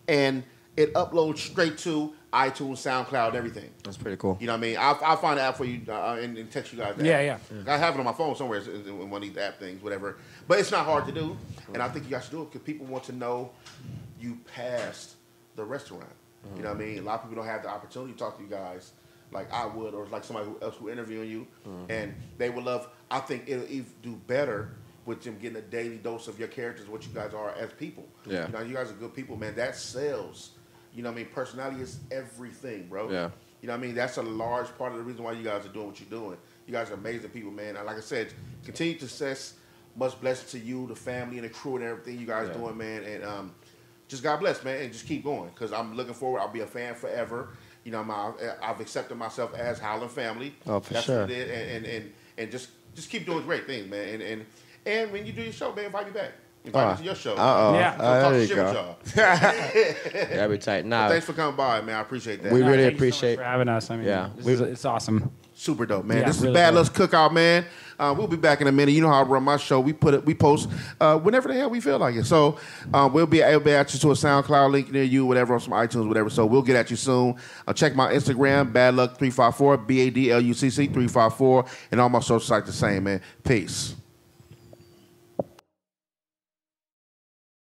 and it uploads straight to iTunes, SoundCloud, everything. That's pretty cool. You know what I mean? I'll find the app for you and text you guys. Yeah. I have it on my phone somewhere in one of these app things, whatever. But it's not hard to do, and I think you guys should do it because people want to know you passed the restaurant. You know what I mean? A lot of people don't have the opportunity to talk to you guys like I would, or like somebody else who interviewing you, and they would love. I think it'll even do better with them getting a daily dose of your characters, what you guys are as people. Yeah. You know, you guys are good people, man. That sells. You know what I mean? Personality is everything, bro. Yeah. You know what I mean? That's a large part of the reason why you guys are doing what you're doing. You guys are amazing people, man. And like I said, continue success. Much blessings to you, the family, and the crew, and everything you guys doing, man. And just God bless, man, and just keep going. Because I'm looking forward. I'll be a fan forever. You know, I've accepted myself as Howlin family. Oh, for That's sure. what it is. And just keep doing great things, man. And when you do your show, man, invite me back. Invite me to your show. Yeah. Talk there you shit go. with y'all. That'd be tight. Nah, Thanks for coming by, man. I appreciate that. We really Thank you so much appreciate for having us. I mean, it's awesome. Super dope, man. Yeah, This is really Bad dope. Lucc Cookout, man. We'll be back in a minute. You know how I run my show. We post whenever the hell we feel like it. So we'll be able to add you to a SoundCloud link near you, whatever, on some iTunes, whatever. So we'll get at you soon. Check my Instagram, Bad Lucc 354, BADLUCC 354, and all my social sites the same, man. Peace.